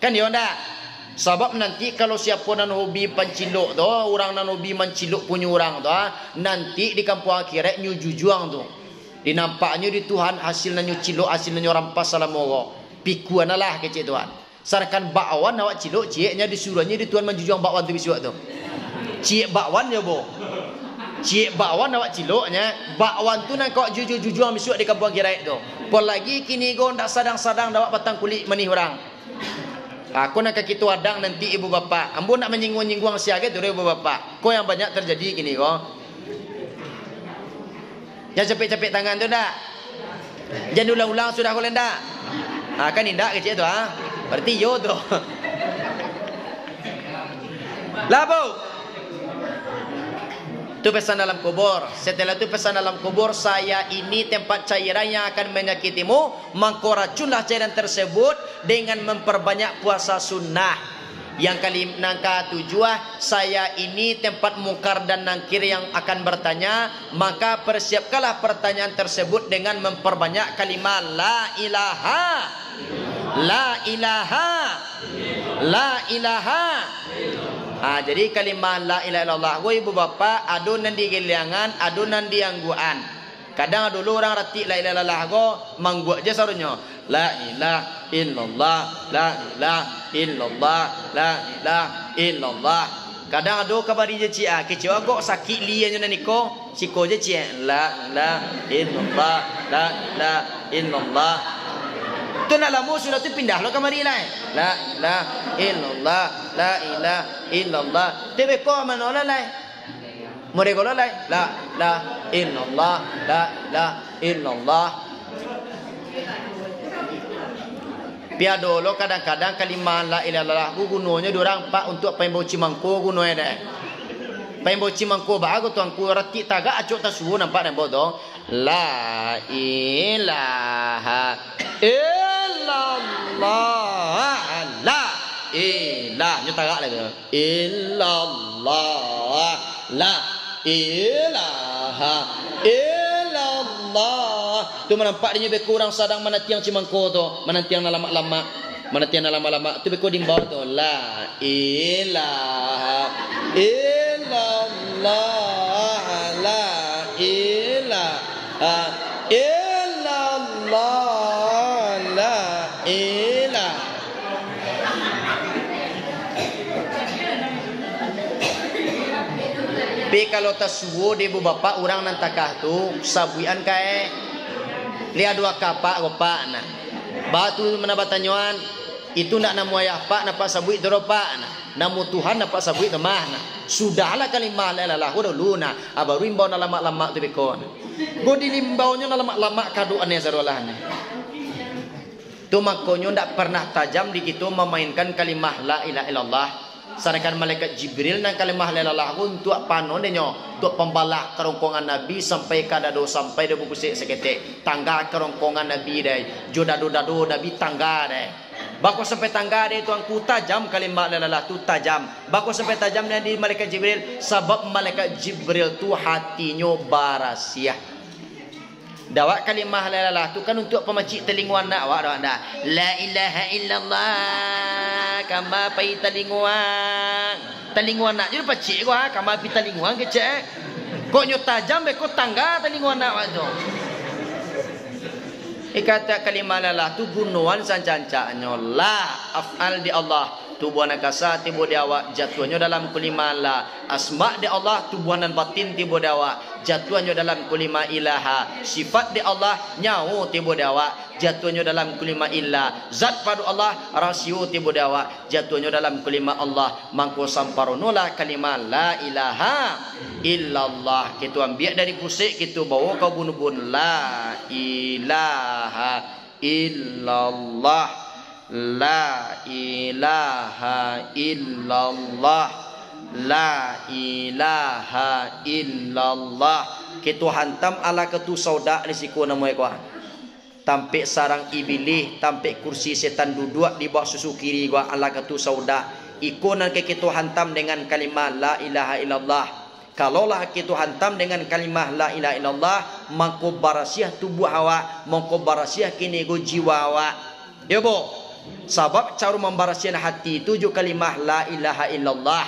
Kan dia ndak? Sebab nanti kalau siapa nan hobi panciluk tu, orang nan hobi menciluk punya orang tu, nanti di kampung akhirat nyu jujuang tu. Dinampaknya di Tuhan hasilnya nyu ciluk, hasilnya rampas salam Allah. Pikuan lah kecik Tuhan. Sarkan bakwan awak ciluk, ciknya disuruhnya di Tuhan menjujuang bakwan tu bisuak tu. Cik bakwan je bo. Cik bakwan awak ciluknya, bakwan tu nak kau jujuang bisuak di kampung akhirat tu. Pol lagi kini kau ndak sadang-sadang awak batang kulit manih orang. Aku nak kaki tu adang nanti ibu bapa. Ambo nak menyinggung-nyinggung siaga tu ibu bapa. Kau yang banyak terjadi gini kau. Jangan capek-capek tangan tu dak. Jangan ulang-ulang sudah kau lendak. Kan indak kecil tu Berarti yo tu. Labo. Itu pesan dalam kubur. Setelah itu pesan dalam kubur, saya ini tempat cairan yang akan menyakitimu, maka racunlah cairan tersebut dengan memperbanyak puasa sunnah. Yang ketujuh, saya ini tempat mungkar dan nangkir yang akan bertanya, maka persiapkanlah pertanyaan tersebut dengan memperbanyak kalimat la ilaha, la ilaha, la ilaha. Jadi kalimat la ilaha illallah go ibu bapa adunan di geliangan, adunan di angguan. Kadang dulu orang rati la ilaha illallah go manggu aja sarunya. La ilaha illallah, la ilaha illallah, la ilaha illallah. Kadang ado kabari je cia, kecil go sakit lian nya niko, siko je cia la ilaha illallah, la ilaha illallah. Tu nak lama sudah tu pindah lo kamari lah. La ilaha illallah, la ilaha illallah. Tebe ko manola lah. Mereka lah la ilaha illallah, la ilaha illallah. Piado lo kadang-kadang kalimat la ilaha illallah gunanya dorang pak untuk pembo cimangko gunanya deh. Pembo cimangko bago tuan ku rati taga acok tasuhu nampak dan bodoh. La ilaha illallah, la ilah nyo tagak lagi illallah, la ilaha illallah. Tu menampak dia berkurang sadang mana tiang cimangko tu, mana tiang lama-lama, mana tiang lama-lama tu berko dimbau tu la ilaha illallah, la ilaha illallah, la ilaha. Tapi kalau tasawuf di ibu bapa orang nantakah tu sabuian kae lihat dua kapak gopak nah batu menabatanyuan itu nak namu ayah pak napa sabui teropak nah namu Tuhan napa sabui temah nah sudahlah kalimat la ilaha dulu nah abaru imbau na lama-lama tu bekon go dilimbaunya na lama-lama kaduannya zarulahnya tu makonyo ndak pernah tajam di kitu memainkan kalimat la ilaha illallah. Sanakan malaikat Jibril dan kalimah la ilaha untuk panon denyo untuk pembalak kerongkongan Nabi sampai kadado sampai de bugusik seketik tangga kerongkongan Nabi dai jodado-dado Nabi tangga dai bako sampai tangga dai tuan ku tajam kalimah la ilaha tu tajam bako sampai tajam di malaikat Jibril sebab malaikat Jibril tu hatinyo barasiah. Dawak kalimah la ilaha tu kan untuk pemacik telinguan nak awak dak anda la ilaha illallah kama pai telinguan nak jadi pacik gua kama pi telinguan kecek kok nyo tajam be ko tangga telinguan nak awak tu ikata kalimah la ilaha tu gunuan sancancanyo la afal di Allah tubuhan kasa tibo awak jatuhnya dalam kalimah la asma di Allah tubuhan dan batin tibo awak jatuhnya dalam kalimah ilaha sifat di Allah nyahu tibo awak jatuhnya dalam kalimah illa zat pada Allah rasio tibo awak jatuhnya dalam kalimah Allah mangko samparonola kalimah la ilaha illallah kita ambil dari pusik kita bawa kau bunuh-bunuh la ilaha illallah, la ilaha illallah, la ilaha illallah. Kita hantam ala ketu sauda risiko namanya kuah. Tampik sarang iblis, tampik kursi setan duduk di bawah susu kiri gua ala ketu sauda. Ikonan ke kita hantam dengan kalimah la ilaha illallah. Kalaulah kita hantam dengan kalimah la ilaha illallah, maka barasiah tubuh awak, maka barasiah kini go jiwa awak. Ya bu. Sebab cara membarasian hati itu juga kalimah la ilaha illallah.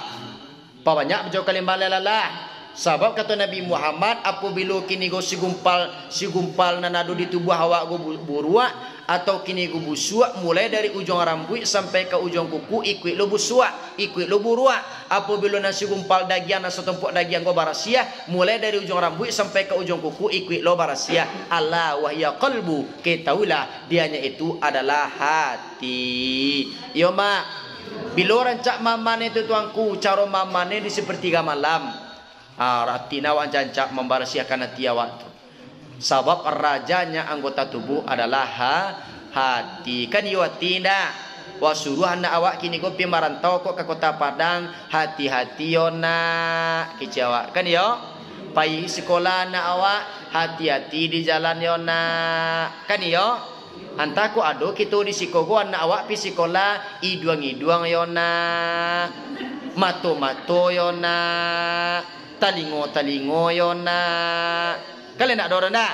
Apa banyak berjauh kalimah la ilaha. Sebab kata Nabi Muhammad apabila kini go sigumpal nanado di tubuh awak go buruak atau kini go busuak mulai dari ujung rambut sampai ke ujung kuku ikut lo busuak ikut lo buruak apabila nasi gumpal dagian atau tempuk dagian go barasiah mulai dari ujung rambut sampai ke ujung kuku ikut lo barasiah Allah wahya qalbu ketahuilah dianya itu adalah hati. Yo mak bila rancak mamane itu tuanku cara mamane di sepertiga malam hati nawak jancak membarasiahkan hati awak. Sebab rajanya anggota tubuh adalah hati. Kan yo hati dah. Wa suruh anak awak kini ko pi marantau kok ke kota Padang, hati-hati yo nak kicawak kan yo. Pai sekolah anak awak, hati-hati di jalan yo nak kan yo. Anta ko ado kita di sikogo anak awak pi sekolah iduang-iduang yo nak. Mato-mato yo nak. Talingo-talingo yo nak. Kalian nak dorong tak?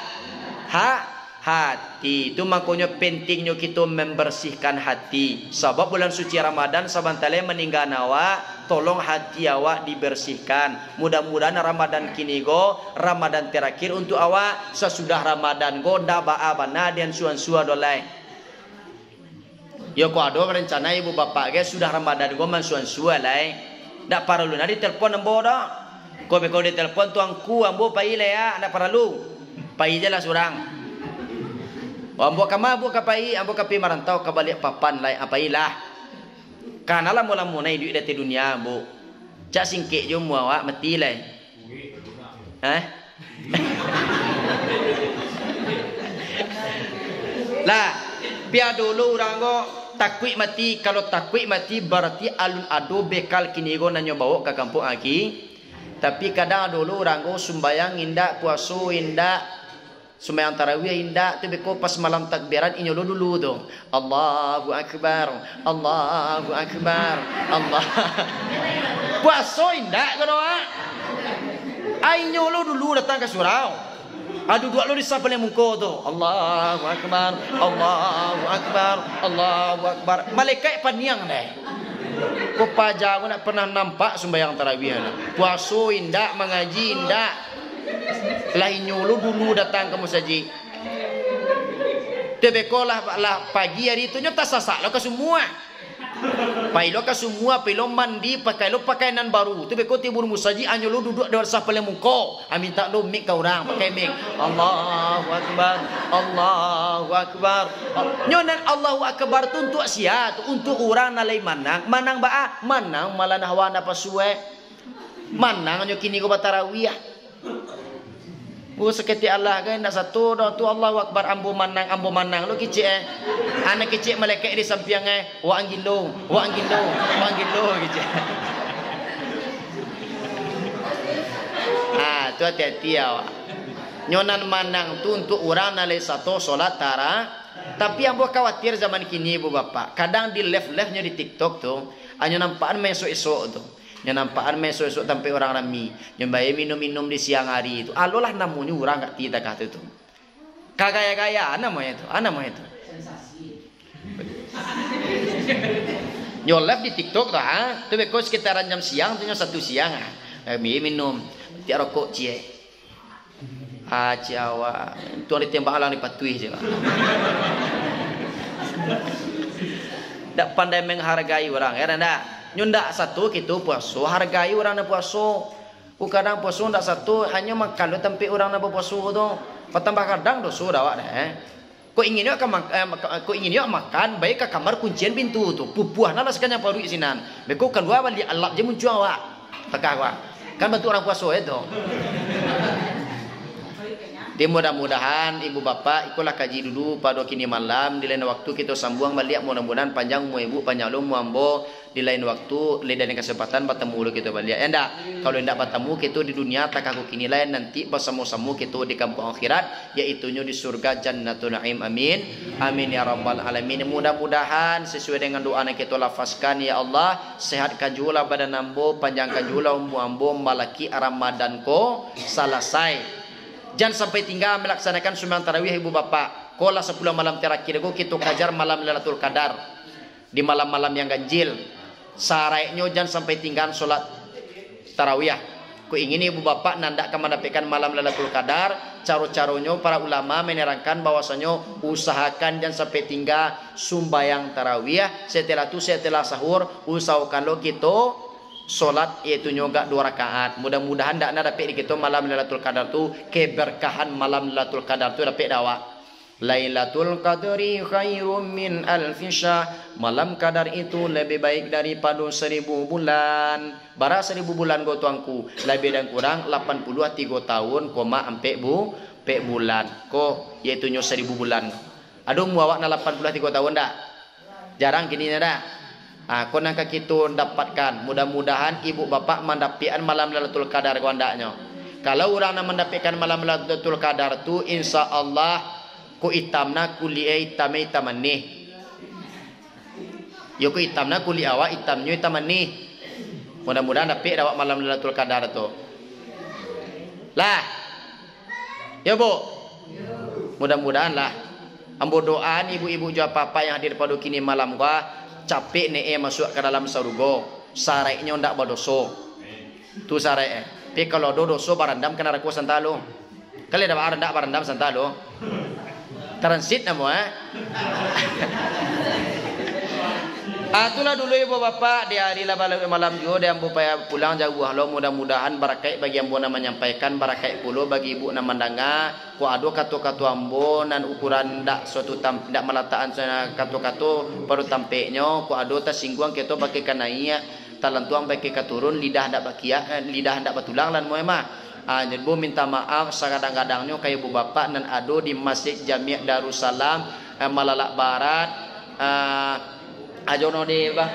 Hati itu makanya pentingnya kita membersihkan hati. Sebab bulan suci Ramadan sabantale meninggal awak, tolong hati awak dibersihkan. Mudah-mudahan Ramadan kini go, Ramadan terakhir untuk awak. Sesudah Ramadan go ndak bana dan suan-suan dolai. Yo ko ado rencana ibu bapak guys sudah Ramadan go man suan-suan lai. Ndak perlu nadi telepon ambo dah. Ko be ko di telepon tuangku ambo pai le ya, ndak perlu. Pai je lah surang. Ambo kama ambo kapai ambo kapi marantau ka balik papan lai apailah. Kana lah mula-mula nai duit dari dunia ambo. Cak singkek jo mu awak mati lai. Lah, biar dulu orang go takwik mati. Kalau takwik mati berarti alun ado bekal kini go nanyo bawa ke kampung aki. Tapi kadang dulu orang go sumbayang indak, puasa indak, sembahyang tarawih indak, tu beko pas malam takbiran inyo dulu tu. Allahu akbar, Allahu akbar, Allah. Puasa indak kau doa. Inyo dulu datang ke surau. Adu dua lu di samping muka tu. Allahu akbar, Allahu akbar, Allahu akbar. Malaikat paniang deh. Kau pajak aku nak pernah nampak sembahyang tarawih lah. Puasa indak, mengaji indak. Lain nyulu dulu datang ke masjid. Tebekolah lah pagi hari itu nyata sasak lo ke semua. Pai lo ke semua, pai lo mandi, pakai lo pakaian baru. Tebeko tibur musajid anyo lo duduk di atas paling muka. Amin tak lo mik kau orang pakai mik. Allahu akbar, Allahu akbar. Nyonan Allahu akbar tu untuk sia, untuk orang nalai manang, manang ba, manang malah nahwana pasue. Manang nyo kini ko batarawih. Bu seketi Allah kan nak satu dah tu Allahu akbar ambo manang lu kecik anak kecik malaikat di samping wa anggilo kecik. Tu hati-hati awak. Nyonan manang tu untuk orang nalai satu solat tara. Tapi ambo khawatir zaman kini ibu bapak. Kadang di live-nya di TikTok tu anyo nampaan esok-esok tu. Yang nampaan esok-esok sampai orang rami. Yang bayar minum-minum di siang hari itu. Alolah namanya orang kat tidak kata itu. Kagaya-gaya namanya itu. Namanya itu. Nyolap di TikTok tu tu beko sekitaran jam siang tu satu siang minum. Tiap rokok cie. Jawa. Tuan ditembak alang dipatuhi je. Tak pandai menghargai orang. Ya tak? Nyundak satu kita puasa, hargai orang nak puasa. Kadang puasa ndak satu hanya makan lo tempat orang nak puasa tu. Patambah kadang dosa dah dah. Kau ingin yo makan, baik ke kamar kuncian pintu tu. Pupuah nala sekanya paru isinan. Beko keluar balik Allah je muncul awak. Tekah awak. Kan bantu orang puasa itu. Dia mudah-mudahan ibu bapak ikulah kaji dulu pada kini malam. Di lain waktu kita sambung balik mudah-mudahan panjang mu ibu panjang lu mu ambo. Di lain waktu lain kesempatan bertemu lu kita balik. Endak kalau endak bertemu kita di dunia tak aku kini lain nanti bersama-sama kita di kampung akhirat yaitunya di surga Jannatul Naim. Amin. Amin ya rabbal alamin. Mudah-mudahan sesuai dengan doa yang kita lafazkan ya Allah sehatkan jula badan ambo panjangkan jula umur ambo malaki Ramadan ko selesai. Jangan sampai tinggal melaksanakan sembahyang tarawih ibu bapak. Kola 10 malam terakhir kita kajar malam Lailatul Qadar. Di malam-malam yang ganjil. Saraiknya jangan sampai tinggal solat tarawih. Ku ingin ibu bapak nandak mendapatkan malam Lailatul Qadar. Caro-caronyo para ulama menerangkan bahwasanya usahakan jangan sampai tinggal sembahyang tarawih. Setelah sahur usahakan lo kita solat yaitu nyoga 2 rakaat. Mudah-mudahan dak nak dapat kita malam Lailatul Qadar tu keberkahan malam Lailatul Qadar tu dapat dakwah. Lailatul Qadri khairum min alfi syahr. Malam Qadar itu lebih baik daripada 1000 bulan. Bara 1000 bulan go tuangku. Lebih dan kurang 83 tahun, pe bulan. Ko yaitu nyo 1000 bulan. Aduh mu awak na 83 tahun dak? Jarang gini dah. Kau nak kita dapatkan. Mudah-mudahan ibu bapa mendapatkan malam Lailatul Qadar gondaknya. Kalau orang nak mendapatkan malam Lailatul Qadar tu, insya Allah ku itamna kuliah hitam ni. Yo ku itamna kuliah awak hitamnya hitam ni. Mudah-mudahan dapat awak malam Lailatul Qadar tu. Lah. Ya bu. Mudah-mudahan lah. Ambo doaan ibu-ibu jua papa yang hadir pada kini malam gua. Capek ne masuk ke dalam surga. Saraiknya ndak berdosa. Tu saraik. Tapi kalau dosa barandam kena raku santalo. Kali dah barandam barandam santalo. Transit namo Itulah dulu ibu bapa di hari malam juga dia ambo payah pulang jauh lo mudah-mudahan barakai bagi ambo nak menyampaikan barakai puluh bagi ibu nak mendengar ku ado katu-katu ambo dan ukuran ndak suatu ndak melataan katu-katu baru tampeknya ku ado tersinggung kita pakai kanai talantuang pakai katurun lidah ndak bakia lidah ndak batulang lan moe mah. Jadi bu minta maaf sakadang-kadangnya kayak ibu bapa dan ado di Masjid Jami' Darussalam Malalak Barat ajono di bah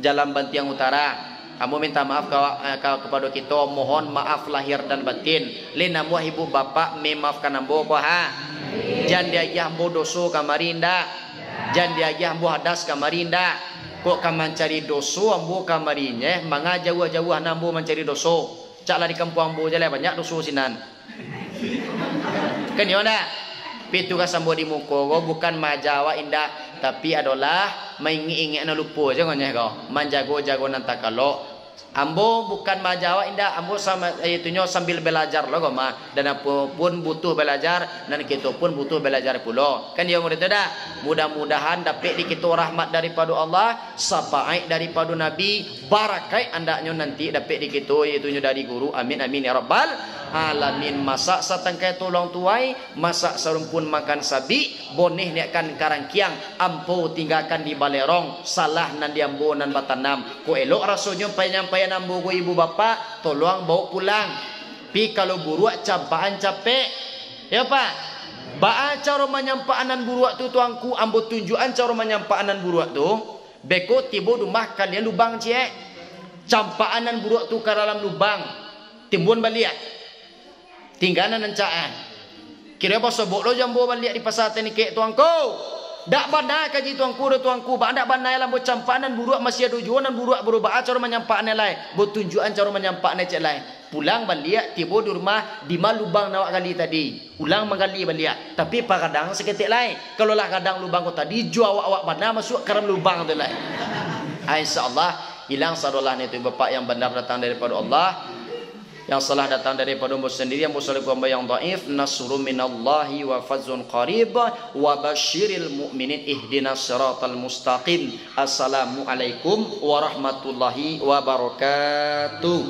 Jalan Bantiang Utara. Kamu minta maaf kepada kita, mohon maaf lahir dan batin. Lina muah ibu bapa memaafkan ambo ko ha. Jan dia ambo doso kamarinda. Jan dia ambo hadas kamarinda. Kok kaman cari doso ambo kamarinya manga jauh-jauh ambo mencari doso. Caklah di kampung ambo jale banyak doso sinan. Kan yo ndak? Pitu kasambo di muko bukan majawa indah tapi adalah mengingi-ingi na lupa jangan kau menjago-jago nanti kalau ambo bukan majawa indah ambo sama itunya sambil belajar loh mah dan apa pun butuh belajar dan kita pun butuh belajar pula kan dia murid dah mudah-mudahan dapat di kita rahmat daripada Allah sapaai daripada Nabi barakai andaknya nanti dapat di kita itunya dari guru amin amin ya rabbal alamin. Masak satangkai tolong tuai masak serumpun makan sabi boneh ni akan karangkiang ampo tinggalkan di balerong salah nan diambo nan batanam ko elok rasanya penyampaian ambo ko ibu bapa tolong bawa pulang pi kalau buruak campaan capek ya pak baa cara menyampaian buruak tu tuangku ambo tunjukan cara menyampaian buruak tu beko tibo rumah kalian lubang cie campaanan buruak tu ke dalam lubang timbun baliak tinggalan nancaan. Kira apa sebut lo jambo balik di pasar tenike tuangku. Dak bandai kaji tuangku do tuangku. Ba ndak bandai lah bo campanan buruak masih ada juanan buruak berubah cara menyampakne lai. Bo tunjukan cara menyampakne cek lai. Pulang balik tiba di rumah di lubang nawak kali tadi. Ulang menggali balik. Tapi pa kadang seketik lai. Kalau lah kadang lubang ko tadi ju awak-awak bandai masuk ke dalam lubang tu lai. Insyaallah hilang sadolah itu bapak yang benar datang daripada Allah. Yang salah datang daripada umur sendiri yang musalib yang dhaif nasrun minallahi wa fazun qarib wa basyiril mu'minin ihdinas siratal mustaqim. Assalamualaikum warahmatullahi wabarakatuh.